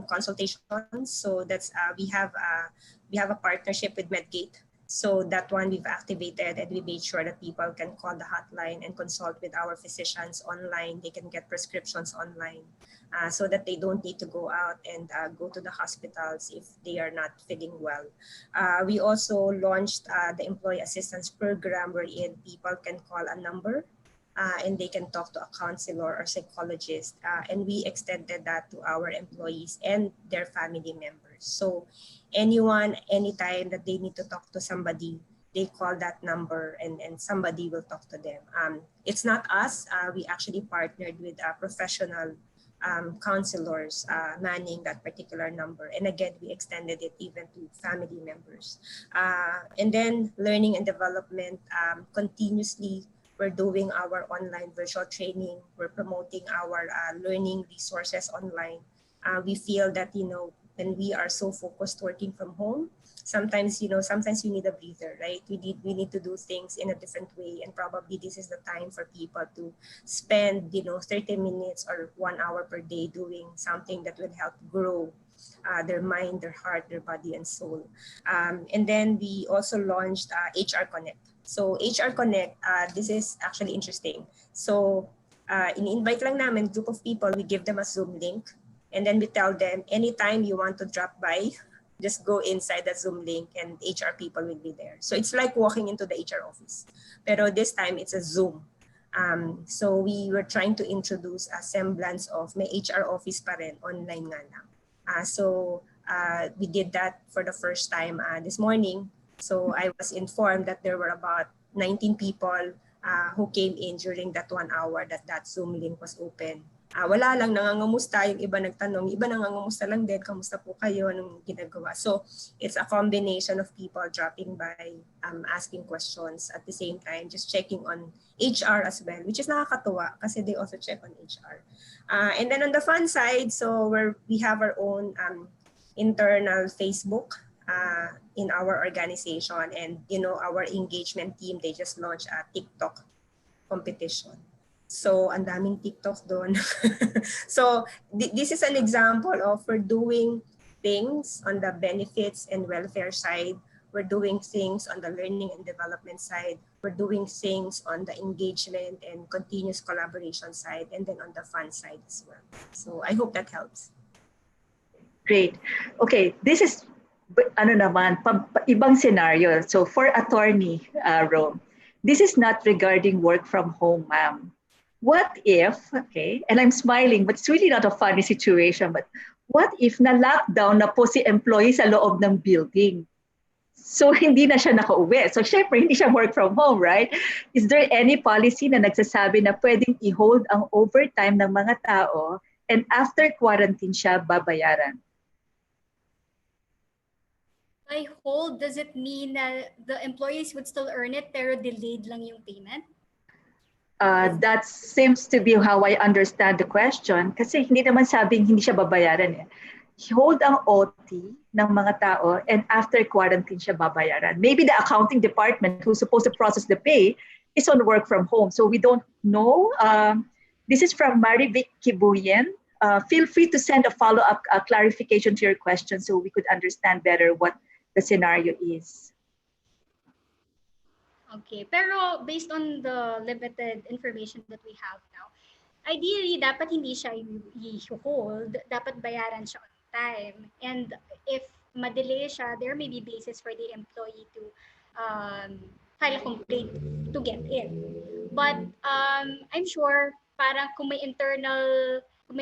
Speaker 3: consultations. So that's we have a partnership with Medgate. So that one we've activated, and we made sure that people can call the hotline and consult with our physicians online. They can get prescriptions online so that they don't need to go out and go to the hospitals if they are not feeling well. We also launched the Employee Assistance Program, wherein people can call a number and they can talk to a counselor or psychologist. And we extended that to our employees and their family members. So anyone, anytime that they need to talk to somebody, they call that number and somebody will talk to them. It's not us. We actually partnered with professional counselors manning that particular number. And again, we extended it even to family members. And then learning and development, continuously we're doing our online virtual training. We're promoting our learning resources online. We feel that, when we are so focused working from home, sometimes we need a breather, right? We need to do things in a different way. And probably this is the time for people to spend, 30 minutes or 1 hour per day doing something that will help grow their mind, their heart, their body, and soul. And then we also launched HR Connect. So HR Connect, this is actually interesting. So in-invite lang namin group of people, we give them a Zoom link, and then we tell them anytime you want to drop by, just go inside the Zoom link and HR people will be there. So it's like walking into the HR office. Pero this time it's a Zoom. So we were trying to introduce a semblance of may HR office pa rin, online nga lang. So we did that for the first time this morning. So I was informed that there were about 19 people who came in during that 1 hour that Zoom link was open. Wala lang, nangangamusta, yung iba nagtanong, yung iba nangangamusta lang din, kamusta po kayo, anong ginagawa. So it's a combination of people dropping by, asking questions at the same time, just checking on HR as well, which is nakakatuwa kasi they also check on HR. And then on the fun side, so we have our own internal Facebook in our organization, and our engagement team, they just launched a TikTok competition. So ang daming TikTok doon. So this is an example of we're doing things on the benefits and welfare side. We're doing things on the learning and development side. We're doing things on the engagement and continuous collaboration side, and then on the fun side as well. So I hope that helps.
Speaker 1: Great. Okay, this is ibang scenario. So for attorney, Rome, this is not regarding work from home, ma'am. What if, okay, and I'm smiling, but it's really not a funny situation, but what if na-lockdown na po si employee sa loob ng building? So hindi na siya nakauwi. So syempre, hindi siya work from home, right? Is there any policy na nagsasabi na pwedeng i-hold ang overtime ng mga tao and after quarantine siya babayaran?
Speaker 2: By hold, does it mean that the employees would still earn it pero delayed lang yung payment?
Speaker 1: That seems to be how I understand the question. Kasi hindi naman sabing hindi siya babayaran eh. Hold ang OT ng mga tao and after quarantine siya babayaran. Maybe the accounting department who's supposed to process the pay is on work from home. So we don't know. This is from Marivic Kibuyen. Feel free to send a follow-up clarification to your question so we could understand better what the scenario is.
Speaker 2: Okay, pero based on the limited information that we have now, ideally, dapat hindi siya i-hold, dapat bayaran siya on time. And if madelay siya, there may be basis for the employee to file a complaint to get it. But I'm sure parang kung may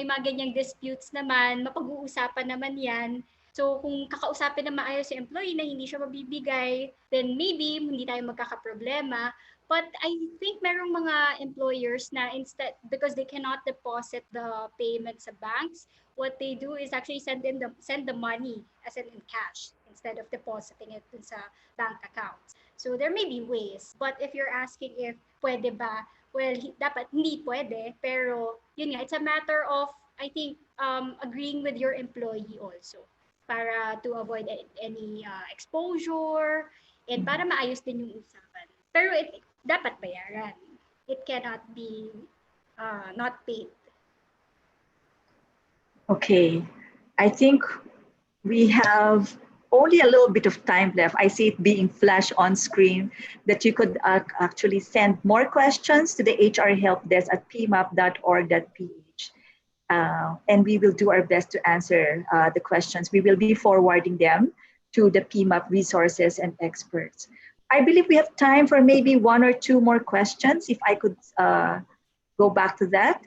Speaker 2: mga ganyang disputes naman, mapag-uusapan naman yan. So kung kakausapin na maayos si employee na hindi siya mabibigay, then maybe hindi tayo magkakaproblema. But I think merong mga employers na instead, because they cannot deposit the payment sa banks, what they do is actually send the money as in cash instead of depositing it dun sa bank accounts. So there may be ways. But if you're asking if pwede ba, well, dapat hindi pwede. Pero yun nga, it's a matter of, I think, agreeing with your employee also, para to avoid any exposure and para maayos din yung usapan. Pero dapat bayaran. It cannot be not paid.
Speaker 1: Okay, I think we have only a little bit of time left. I see it being flashed on screen that you could actually send more questions to the HR help desk at pmap.org.ph. And we will do our best to answer the questions. We will be forwarding them to the PMAP resources and experts. I believe we have time for maybe 1 or 2 more questions. If I could go back to that.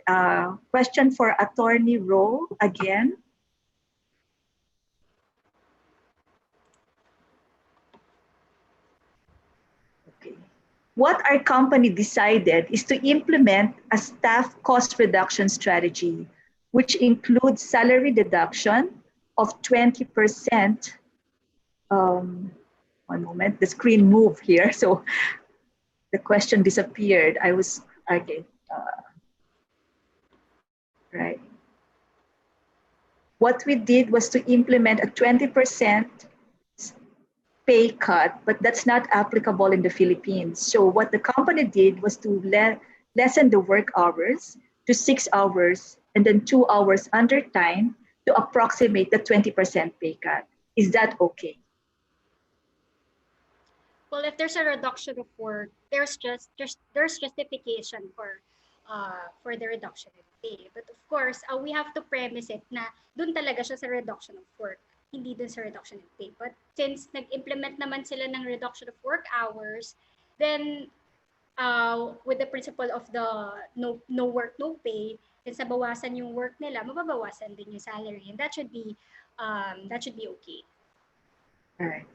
Speaker 1: Question for Attorney Rowe again. Okay. What our company decided is to implement a staff cost reduction strategy, which includes salary deduction of 20%. One moment, the screen moved here, so the question disappeared. I was, okay, right. What we did was to implement a 20% pay cut, but that's not applicable in the Philippines. So what the company did was to lessen the work hours to 6 hours and then 2 hours under time to approximate the 20% pay cut. Is that okay?
Speaker 2: Well, if there's a reduction of work, there's justification for the reduction in pay. But of course, we have to premise it na dun talaga siya sa reduction of work, hindi dun sa reduction in pay. But since nag-implement naman sila ng reduction of work hours, then with the principle of the no work, no pay, since nabawasan yung work nila, mababawasan din yung salary, and that should be okay.
Speaker 1: All right.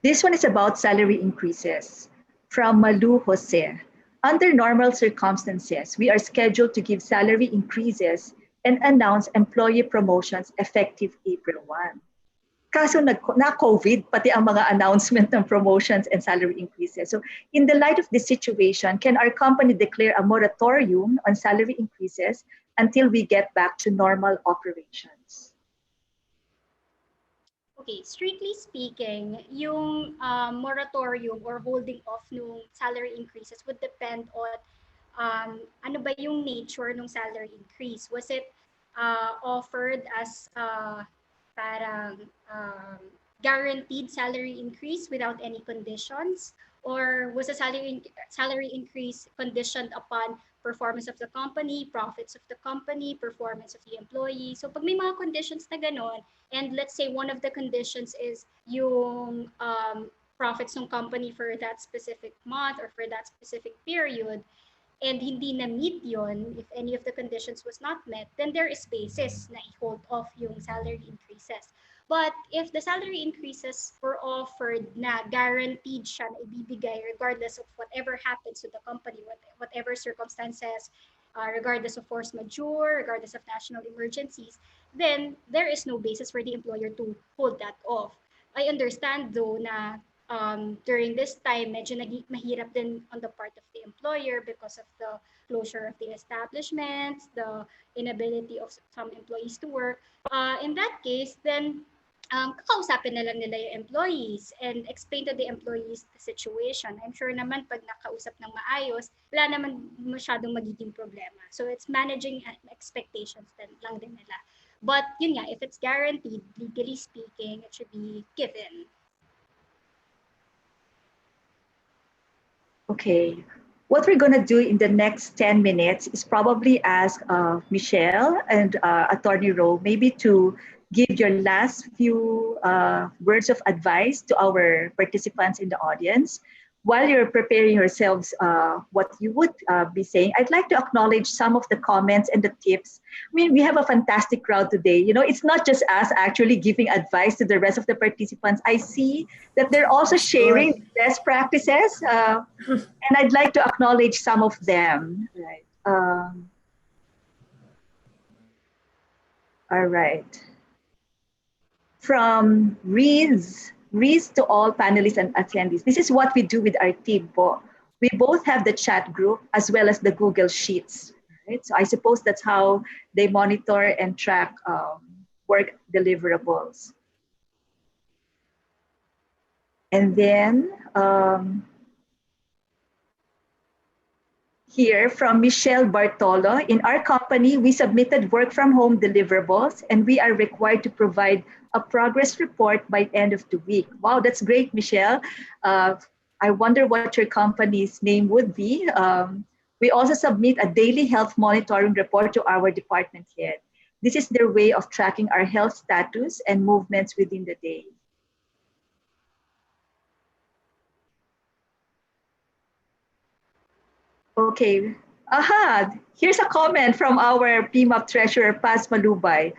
Speaker 1: This one is about salary increases. From Malu Jose. Under normal circumstances, we are scheduled to give salary increases and announce employee promotions effective April 1. Kaso na-COVID, pati ang mga announcement ng promotions and salary increases. So in the light of this situation, can our company declare a moratorium on salary increases until we get back to normal operations?
Speaker 2: Okay, strictly speaking, yung moratorium or holding off ng salary increases would depend on ano ba yung nature ng salary increase. Was it offered as parang guaranteed salary increase without any conditions? Or was a salary increase conditioned upon performance of the company, profits of the company, performance of the employee? So pag may mga conditions na ganon, and let's say one of the conditions is yung profits ng company for that specific month or for that specific period, and hindi na meet yon, if any of the conditions was not met, then there is basis na i-hold off yung salary increases. But if the salary increases were offered na guaranteed siya na ibibigay regardless of whatever happens to the company, whatever circumstances, regardless of force majeure, regardless of national emergencies, then there is no basis for the employer to hold that off. I understand though na during this time, medyo mahirap din on the part of the employer because of the closure of the establishments, the inability of some employees to work. In that case, then kakausapin na lang nila yung employees and explain to the employees the situation. I'm sure naman pag nakausap ng maayos, wala naman masyadong magiging problema. So it's managing expectations lang din nila. But yun nga, if it's guaranteed, legally speaking, it should be given.
Speaker 1: Okay. What we're going to do in the next 10 minutes is probably ask Michelle and Attorney Rowe maybe to give your last few words of advice to our participants in the audience. While you're preparing yourselves what you would be saying, I'd like to acknowledge some of the comments and the tips. I mean, we have a fantastic crowd today. You know, it's not just us actually giving advice to the rest of the participants. I see that they're also sharing best practices, and I'd like to acknowledge some of them. Right. All right. From Reeds to all panelists and attendees. This is what we do with our team. We both have the chat group as well as the Google Sheets. Right? So I suppose that's how they monitor and track work deliverables. And then here from Michelle Bartolo, in our company, we submitted work from home deliverables and we are required to provide a progress report by end of the week. Wow, that's great, Michelle. I wonder what your company's name would be. We also submit a daily health monitoring report to our department head. This is their way of tracking our health status and movements within the day. Okay. Aha, here's a comment from our PMAP treasurer, Paz Malubay.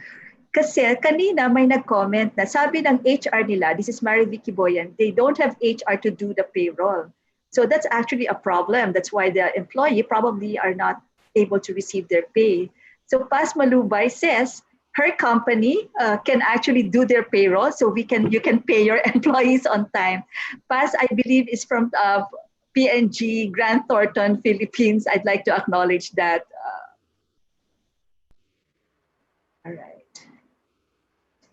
Speaker 1: Kasi kanina may nag-comment na sabi ng HR nila, this is Mary Vicky Boyan, they don't have HR to do the payroll. So that's actually a problem. That's why the employee probably are not able to receive their pay. So Paz Malubay says her company can actually do their payroll, so you can pay your employees on time. Paz, I believe, is from PNG, Grand Thornton, Philippines. I'd like to acknowledge that. All right.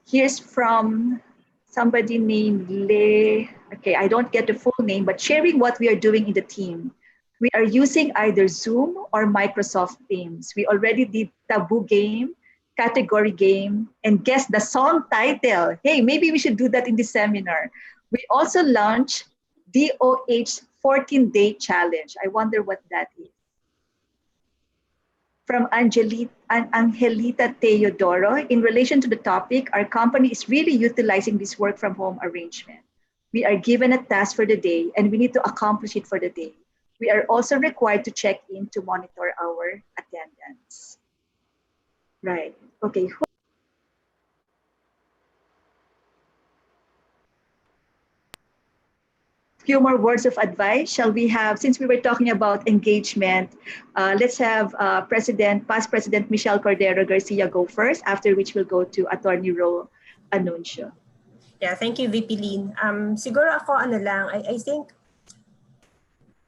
Speaker 1: Here's from somebody named Le. Okay, I don't get the full name, but sharing what we are doing in the team. We are using either Zoom or Microsoft Teams. We already did Taboo Game, category game, and guess the song title. Hey, maybe we should do that in this seminar. We also launched DOH 14-day challenge. I wonder what that is. From Angelita Teodoro, in relation to the topic, our company is really utilizing this work from home arrangement. We are given a task for the day and we need to accomplish it for the day. We are also required to check in to monitor our attendance. Right. Okay. Few more words of advice. Shall we have, since we were talking about engagement, let's have past President Michelle Cordero Garcia go first, after which we'll go to Attorney Ro Anuncio.
Speaker 3: Yeah, thank you, VP Lynn. Siguro ako I think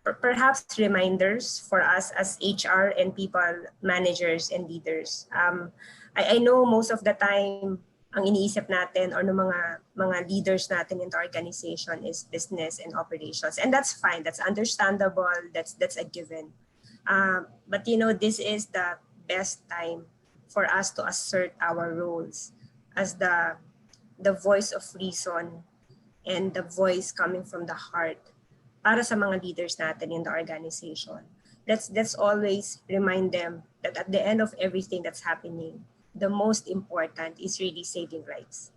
Speaker 3: perhaps reminders for us as HR and people managers and leaders. I know most of the time ang iniisip natin or ng mga leaders natin in the organization is business and operations, and that's fine. That's understandable. That's a given. But this is the best time for us to assert our roles as the voice of reason and the voice coming from the heart para sa mga leaders natin in the organization. Let's always remind them that at the end of everything that's happening, the most important is really saving lives.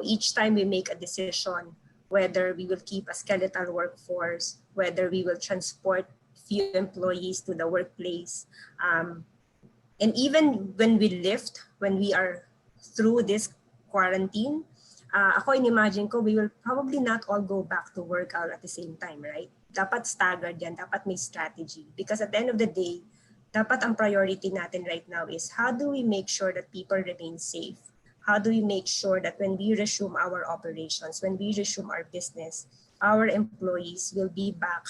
Speaker 3: Each time we make a decision, whether we will keep a skeletal workforce, whether we will transport few employees to the workplace, and even when we are through this quarantine, ako in-imagine ko, we will probably not all go back to work out at the same time, right? Dapat staggered yan, dapat may strategy. Because at the end of the day, dapat ang priority natin right now is how do we make sure that people remain safe? How do we make sure that when we resume our operations, when we resume our business, our employees will be back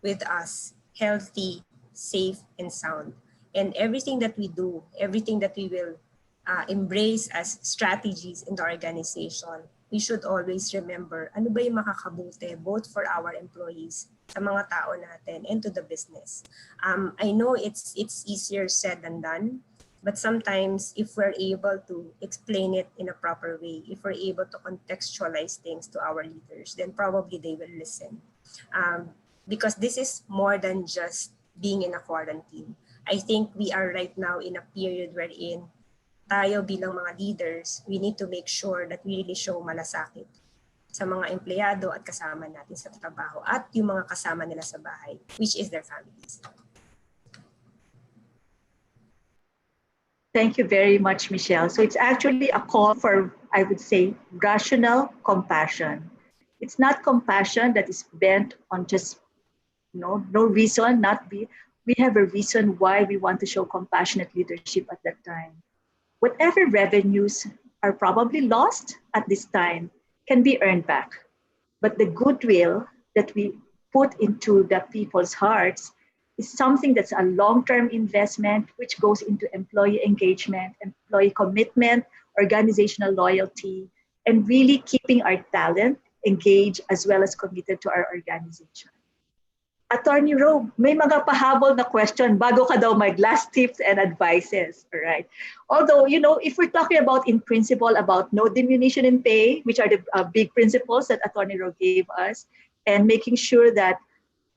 Speaker 3: with us, healthy, safe, and sound. And everything that we do, everything that we will embrace as strategies in the organization, we should always remember ano ba yung makakabuti both for our employees, sa mga tao natin, and to the business. I know it's easier said than done, but sometimes if we're able to explain it in a proper way, if we're able to contextualize things to our leaders, then probably they will listen. Because this is more than just being in a quarantine. I think we are right now in a period wherein tayo bilang mga leaders, we need to make sure that we really show malasakit sa mga empleyado at kasama natin sa trabaho at yung mga kasama nila sa bahay, which is their families.
Speaker 1: Thank you very much, Michelle. So it's actually a call for, I would say, rational compassion. It's not compassion that is bent on just no reason, we have a reason why we want to show compassionate leadership at that time. Whatever revenues are probably lost at this time can be earned back. But the goodwill that we put into the people's hearts is something that's a long-term investment, which goes into employee engagement, employee commitment, organizational loyalty, and really keeping our talent engaged as well as committed to our organization. Attorney Ro, may mga pahabol na question bago ka daw mag-last tips and advices, all right? Although, if we're talking about in principle about no diminution in pay, which are the big principles that Attorney Ro gave us, and making sure that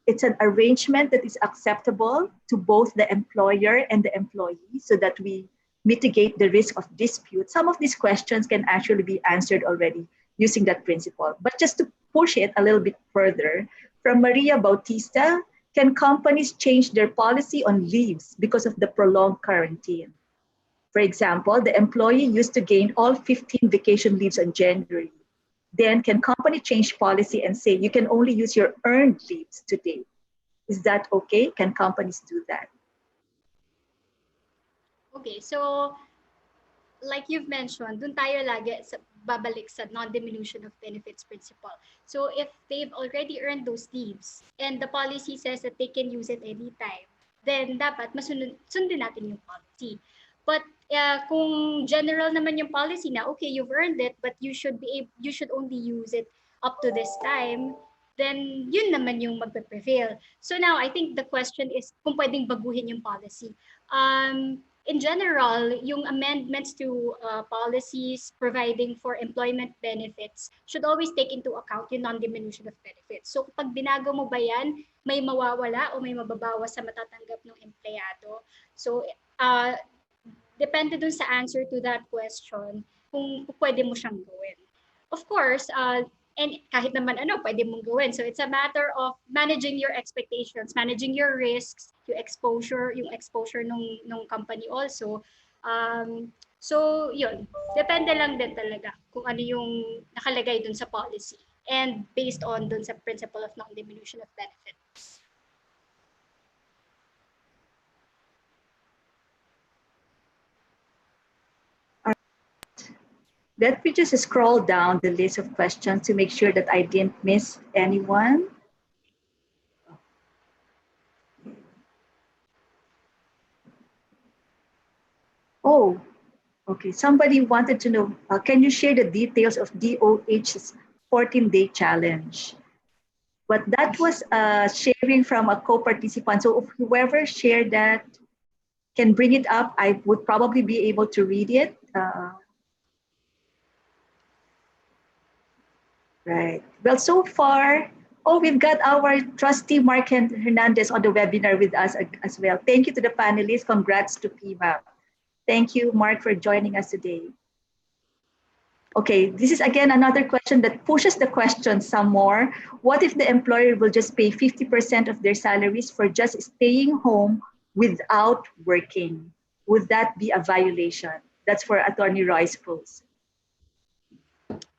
Speaker 1: it's an arrangement that is acceptable to both the employer and the employee so that we mitigate the risk of dispute. Some of these questions can actually be answered already using that principle. But just to push it a little bit further, from Maria Bautista, can companies change their policy on leaves because of the prolonged quarantine? For example, the employee used to gain all 15 vacation leaves in January. Then can company change policy and say you can only use your earned leaves today? Is that okay? Can companies do that?
Speaker 2: Okay, so like you've mentioned, dun tayo lagi babalik sa non-diminution of benefits principle. So if they've already earned those leaves and the policy says that they can use it anytime, then dapat sundin natin yung policy. But kung general naman yung policy na, okay, you've earned it, but you should only use it up to this time, then yun naman yung magpe-prevail. So now, I think the question is kung pwedeng baguhin yung policy. in general, yung amendments to policies providing for employment benefits should always take into account yung non-diminution of benefits. So kapag binago mo ba yan, may mawawala o may mababawas sa matatanggap ng empleyado. So depende dun sa answer to that question kung pwede mo siyang gawin. Of course, and kahit naman ano, pwede mong gawin. So it's a matter of managing your expectations, managing your risks, yung exposure nung company also. So yun, depende lang din talaga kung ano yung nakalagay dun sa policy and based on dun sa principle of non-diminution of benefits.
Speaker 1: Let me just scroll down the list of questions to make sure that I didn't miss anyone. Oh, okay. Somebody wanted to know, can you share the details of DOH's 14-day challenge? But that was sharing from a co-participant. So if whoever shared that can bring it up, I would probably be able to read it. Right. Well, so far, we've got our trustee Mark Hernandez on the webinar with us as well. Thank you to the panelists. Congrats to PMAP. Thank you, Mark, for joining us today. Okay, this is again another question that pushes the question some more. What if the employer will just pay 50% of their salaries for just staying home without working? Would that be a violation? That's for Attorney Royce Pulse.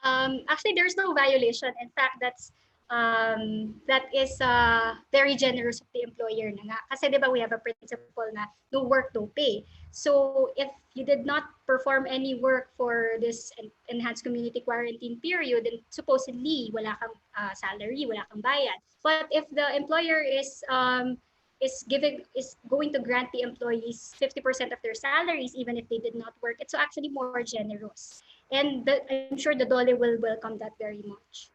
Speaker 2: Actually, there's no violation. In fact, that is very generous of the employer na nga. Kasi di ba we have a principle na no work, no pay. So if you did not perform any work for this enhanced community quarantine period, then supposedly wala kang salary, wala kang bayad. But if the employer is going to grant the employees 50% of their salaries, even if they did not work, it's actually more generous. And I'm sure the DOLE will welcome that very much.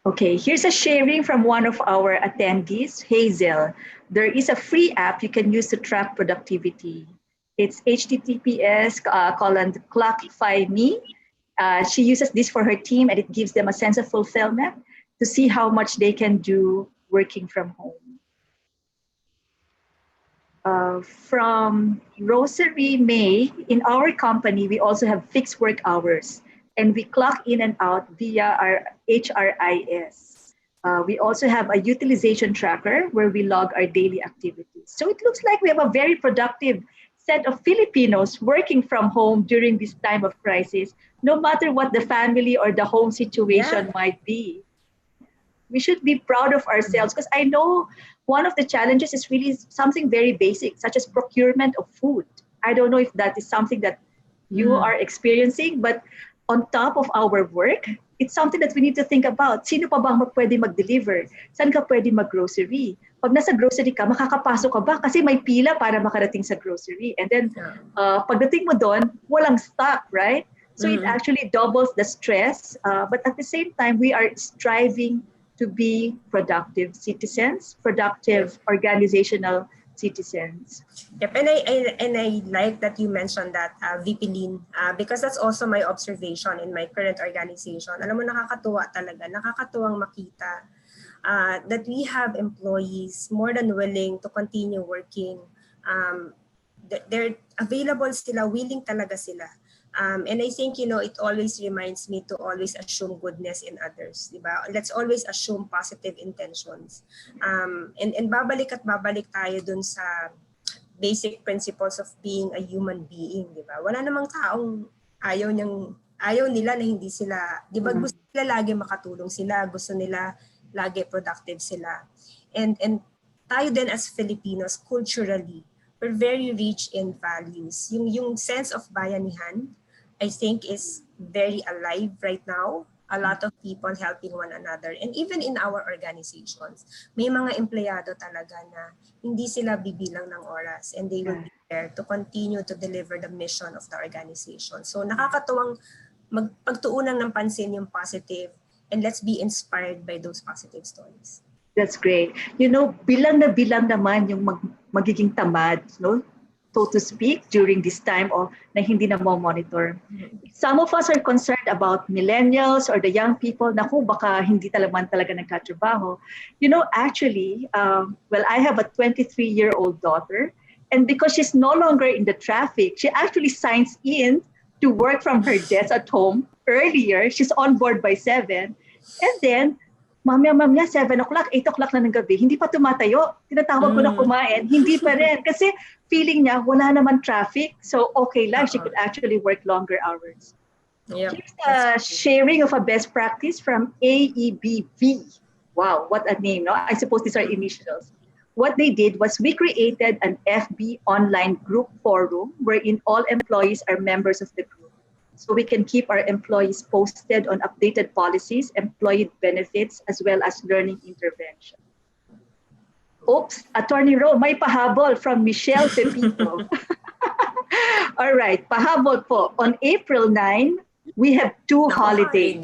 Speaker 1: Okay, here's a sharing from one of our attendees, Hazel. There is a free app you can use to track productivity. It's https://clockify.me. She uses this for her team and it gives them a sense of fulfillment to see how much they can do working from home. From Rosary May, in our company, we also have fixed work hours and we clock in and out via our HRIS. We also have a utilization tracker where we log our daily activities. So it looks like we have a very productive set of Filipinos working from home during this time of crisis, no matter what the family or the home situation might be. We should be proud of ourselves because I know one of the challenges is really something very basic, such as procurement of food. I don't know if that is something that you are experiencing, but on top of our work, it's something that we need to think about. Sino pa bang pwede mag-deliver? Saan ka pwede mag-grocery? Pag nasa grocery ka, makakapasok ka ba? Kasi may pila para makarating sa grocery. And then, pagdating mo doon, walang stock, right? So it actually doubles the stress. But at the same time, we are striving to be productive citizens, productive organizational citizens.
Speaker 3: Yep, and I like that you mentioned that, VP Lynn, because that's also my observation in my current organization. Alam mo, nakakatuwang makita that we have employees more than willing to continue working. They're available sila, willing talaga sila. And I think, it always reminds me to always assume goodness in others, diba? Let's always assume positive intentions. And babalik tayo dun sa basic principles of being a human being, diba? Wala namang taong ayaw nila na hindi sila, diba? Gusto nila lagi makatulong sila, gusto nila lagi productive sila. And tayo din as Filipinos, culturally, we're very rich in values. Yung sense of bayanihan, I think, is very alive right now. A lot of people helping one another. And even in our organizations, may mga empleyado talaga na hindi sila bibilang ng oras and they will be there to continue to deliver the mission of the organization. So nakakatuwang pagtuunan ng pansin yung positive and let's be inspired by those positive stories.
Speaker 1: That's great. Bilang na bilang naman yung magiging tamad, no? so to speak, during this time o na hindi na monitor. Some of us are concerned about millennials or the young people na kung baka hindi talaga nagkatrabaho. You know, actually, well, I have a 23-year-old daughter, and because she's no longer in the traffic, she actually signs in to work from her desk at home earlier. She's on board by 7. And then, mamaya, 7 o'clock, 8 o'clock na ng gabi, hindi pa tumatayo. Tinatawag ko na kumain, hindi pa rin. Kasi feeling niya, wala naman traffic. So, okay lang, she could actually work longer hours.
Speaker 3: Yep.
Speaker 1: Here's a sharing of a best practice from AEBV. Wow, what a name, no? I suppose these are initials. What they did was we created an FB online group forum wherein all employees are members of the group. So we can keep our employees posted on updated policies, employee benefits, as well as learning intervention. Oops, Attorney Ro, may pahabol from Michelle Pepito. All right, pahabol po. On April 9, we have two holidays.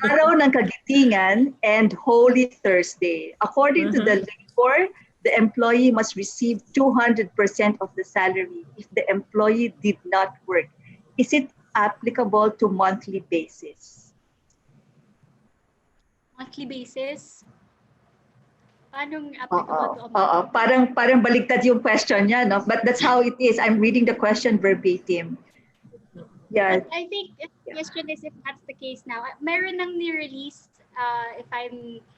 Speaker 1: Araw ng Kagitingan and Holy Thursday. According to the labor, the employee must receive 200% of the salary if the employee did not work. Is it applicable to monthly basis?
Speaker 2: Monthly basis? Paano applicable to a monthly
Speaker 1: basis? Parang baligtad yung question niya, no? But that's how it is. I'm reading the question verbatim. Yeah.
Speaker 2: But I think the question is if that's the case now. Meron nang ni-release, if I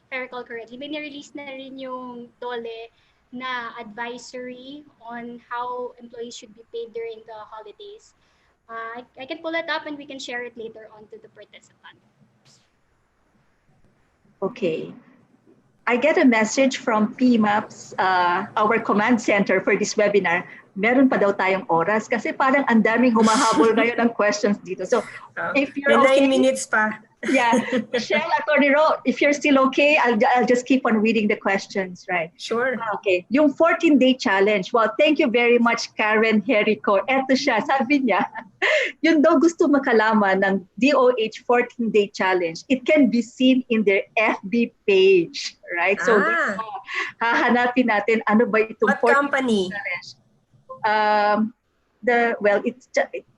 Speaker 2: recall correctly, may ni-release na rin yung DOLE na advisory on how employees should be paid during the holidays. I can pull it up and we can share it later on to the participants.
Speaker 1: Okay. I get a message from PMAPS, our command center for this webinar. Meron pa daw tayong oras kasi parang ang daming humahabol ngayon ng questions dito. So if you're okay,
Speaker 3: 9 minutes pa.
Speaker 1: Yeah, Michelle, Attorney Ro, if you're still okay, I'll just keep on reading the questions, right?
Speaker 3: Sure.
Speaker 1: Okay, yung 14-day challenge. Well, thank you very much, Karen Jericho. Eto siya, sabi niya, yun daw gusto makalaman ng DOH 14-day challenge. It can be seen in their FB page, right? So, hahanapin natin ano ba itong 14-day
Speaker 3: company?
Speaker 1: Challenge.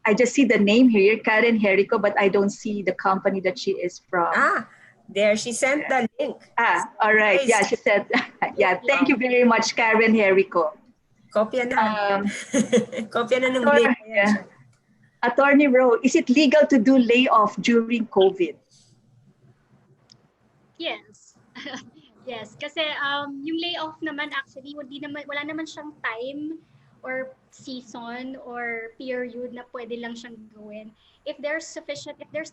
Speaker 1: I just see the name here, Karen Jericho, but I don't see the company that she is from.
Speaker 3: There, she sent the link.
Speaker 1: All right. Yeah, she said, yeah, thank you very much, Karen Jericho.
Speaker 3: Kopya na. Kopya na ng link.
Speaker 1: Yeah. Attorney Ro, is it legal to do layoff during COVID?
Speaker 2: Yes. Yes, kasi yung layoff naman actually, wala naman siyang time or season or period na pwede lang siyang gawin. If there's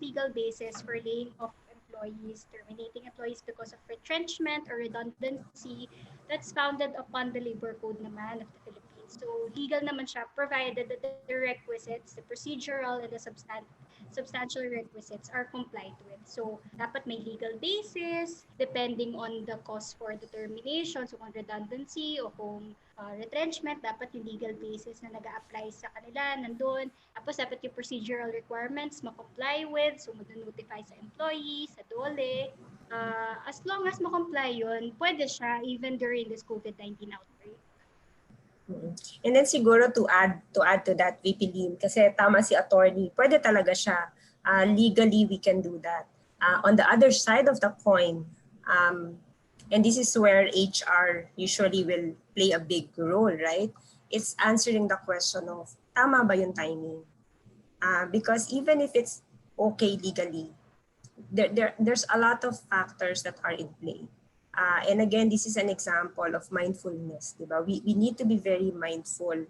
Speaker 2: legal basis for laying off employees, terminating employees because of retrenchment or redundancy, that's founded upon the labor code naman of the Philippines. So legal naman siya provided that the requisites, the procedural and the substantial requisites are complied with. So dapat may legal basis depending on the cause for the termination, so kung redundancy o kung retrenchment, dapat yung legal basis na nag-a-apply sa kanila nandun. Tapos dapat yung procedural requirements ma-comply with, so mag-notify sa employee, sa DOLE. As long as ma-comply yun, pwede siya even during this COVID-19 outbreak.
Speaker 3: And then siguro to add to that, VP Lynn, kasi tama si attorney, pwede talaga siya. Legally, we can do that. On the other side of the coin, and this is where HR usually will play a big role, right? It's answering the question of, tama ba yung timing? Because even if it's okay legally, there's a lot of factors that are in play. And again, this is an example of mindfulness, diba? We need to be very mindful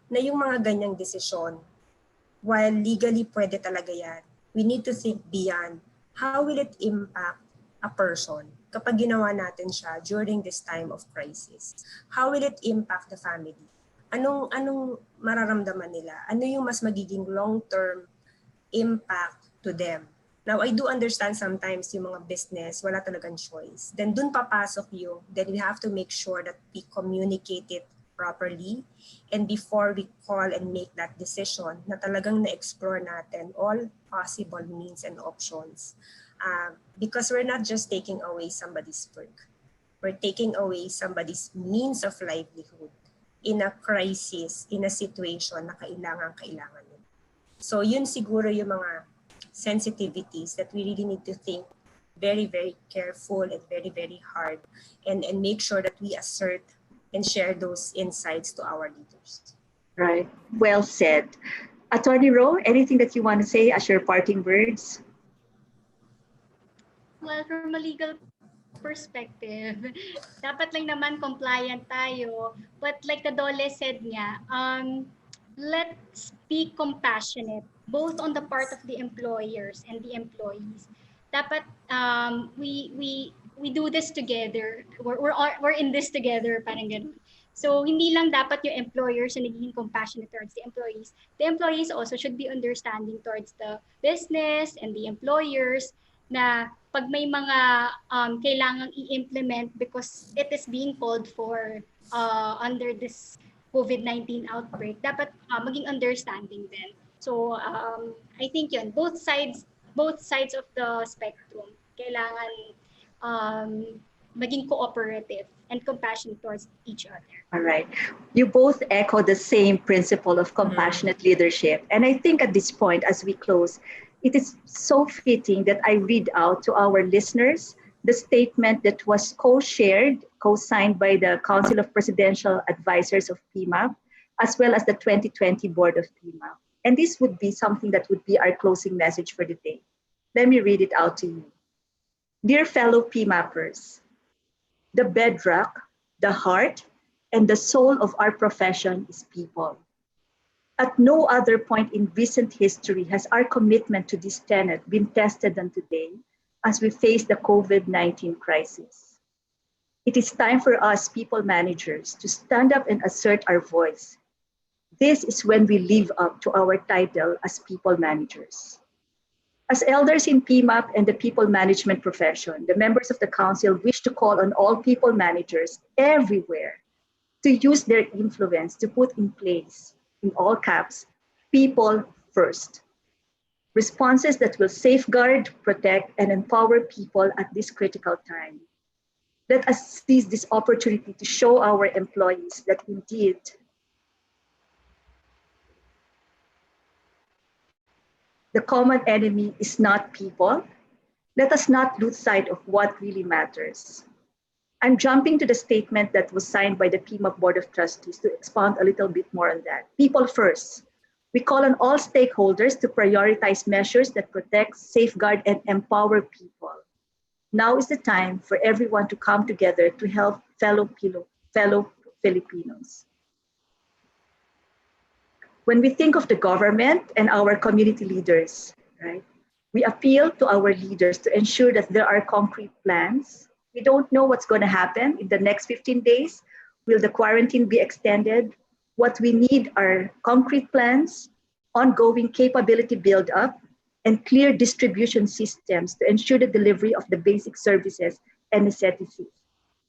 Speaker 3: na yung mga ganyang desisyon, while legally pwede talaga yan, we need to think beyond how will it impact a person kapag ginawa natin siya during this time of crisis. How will it impact the family? Anong mararamdaman nila? Ano yung mas magiging long-term impact to them? Now, I do understand sometimes yung mga business, wala talagang choice. Then dun papasok yung, then we have to make sure that we communicate it properly. And before we call and make that decision, na talagang na-explore natin all possible means and options. Because we're not just taking away somebody's work. We're taking away somebody's means of livelihood. in a crisis, in a situation na kailangan nila. So yun siguro yung mga sensitivities that we really need to think very, very careful and very, very hard and make sure that we assert and share those insights to our leaders.
Speaker 1: Right. Well said. Attorney Ro, anything that you want to say as your parting words?
Speaker 2: Well, from a legal perspective, dapat lang naman compliant tayo. But like the Dole said niya, let's be compassionate both on the part of the employers and the employees. Dapat we do this together. We're in this together, parang ganun. So hindi lang dapat yung employers na nagiging compassionate towards the employees. The employees also should be understanding towards the business and the employers na pag may mga kailangang i-implement because it is being called for under this COVID-19 outbreak, dapat maging understanding din. So I think yun, both sides of the spectrum, kailangan maging cooperative and compassionate towards each other.
Speaker 1: All right. You both echo the same principle of compassionate leadership. And I think at this point, as we close, it is so fitting that I read out to our listeners the statement that was co-shared, co-signed by the Council of Presidential Advisors of PMAP, as well as the 2020 Board of PMAP. And this would be something that would be our closing message for the day. Let me read it out to you. Dear fellow PMAPers, the bedrock, the heart, and the soul of our profession is people. At no other point in recent history has our commitment to this tenet been tested than today as we face the COVID-19 crisis. It is time for us people managers to stand up and assert our voice. This is when we live up to our title as people managers. As elders in PMAP and the people management profession, the members of the council wish to call on all people managers everywhere to use their influence to put in place, in all caps, people first. Responses that will safeguard, protect, and empower people at this critical time. Let us seize this opportunity to show our employees that indeed the common enemy is not people. Let us not lose sight of what really matters. I'm jumping to the statement that was signed by the PMAP Board of Trustees to expound a little bit more on that. People first. We call on all stakeholders to prioritize measures that protect, safeguard, and empower people. Now is the time for everyone to come together to help fellow Filipinos. When we think of the government and our community leaders, right, we appeal to our leaders to ensure that there are concrete plans. We don't know what's going to happen in the next 15 days. Will the quarantine be extended? What we need are concrete plans, ongoing capability build-up, and clear distribution systems to ensure the delivery of the basic services and necessities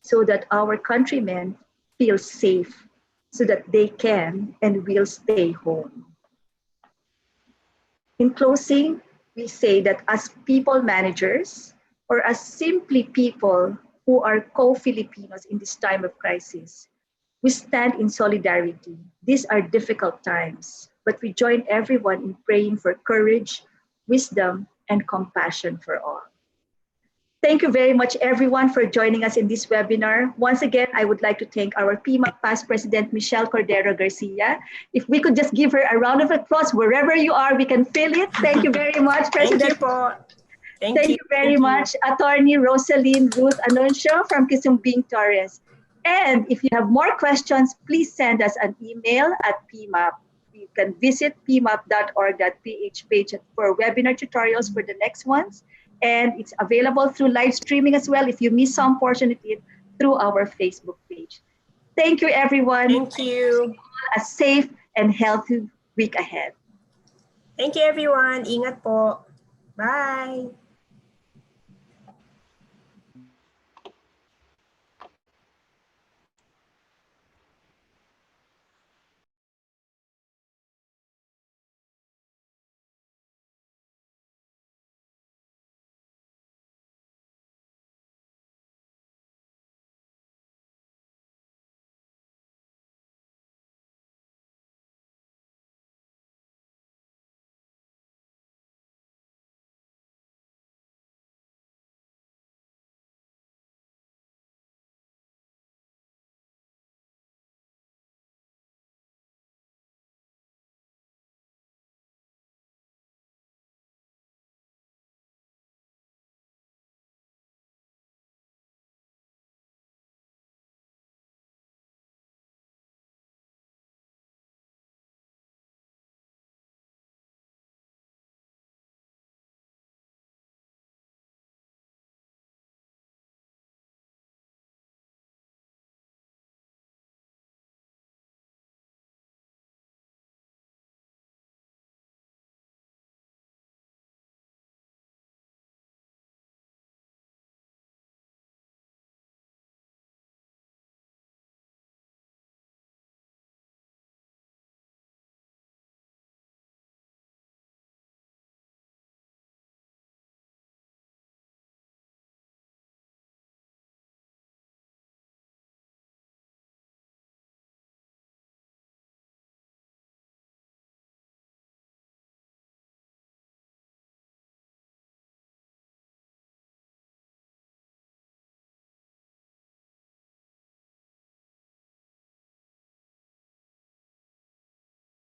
Speaker 1: so that our countrymen feel safe, so that they can and will stay home. In closing, we say that as people managers, or as simply people who are co-Filipinos in this time of crisis, we stand in solidarity. These are difficult times, but we join everyone in praying for courage, wisdom, and compassion for all. Thank you very much, everyone, for joining us in this webinar. Once again, I would like to thank our PMAP past President, Michelle Cordero Garcia. If we could just give her a round of applause wherever you are, we can feel it. Thank you very much, President.
Speaker 3: Thank you po.
Speaker 1: Thank you very much, Attorney Rosaline Ruth Anuncio from Kisumbing, Torres. And if you have more questions, please send us an email at PMAP. You can visit pmap.org.ph page for webinar tutorials for the next ones. And it's available through live streaming as well if you miss some portion of it through our Facebook page. Thank you, everyone.
Speaker 3: Thank you.
Speaker 1: A safe and healthy week ahead.
Speaker 3: Thank you, everyone. Ingat po. Bye.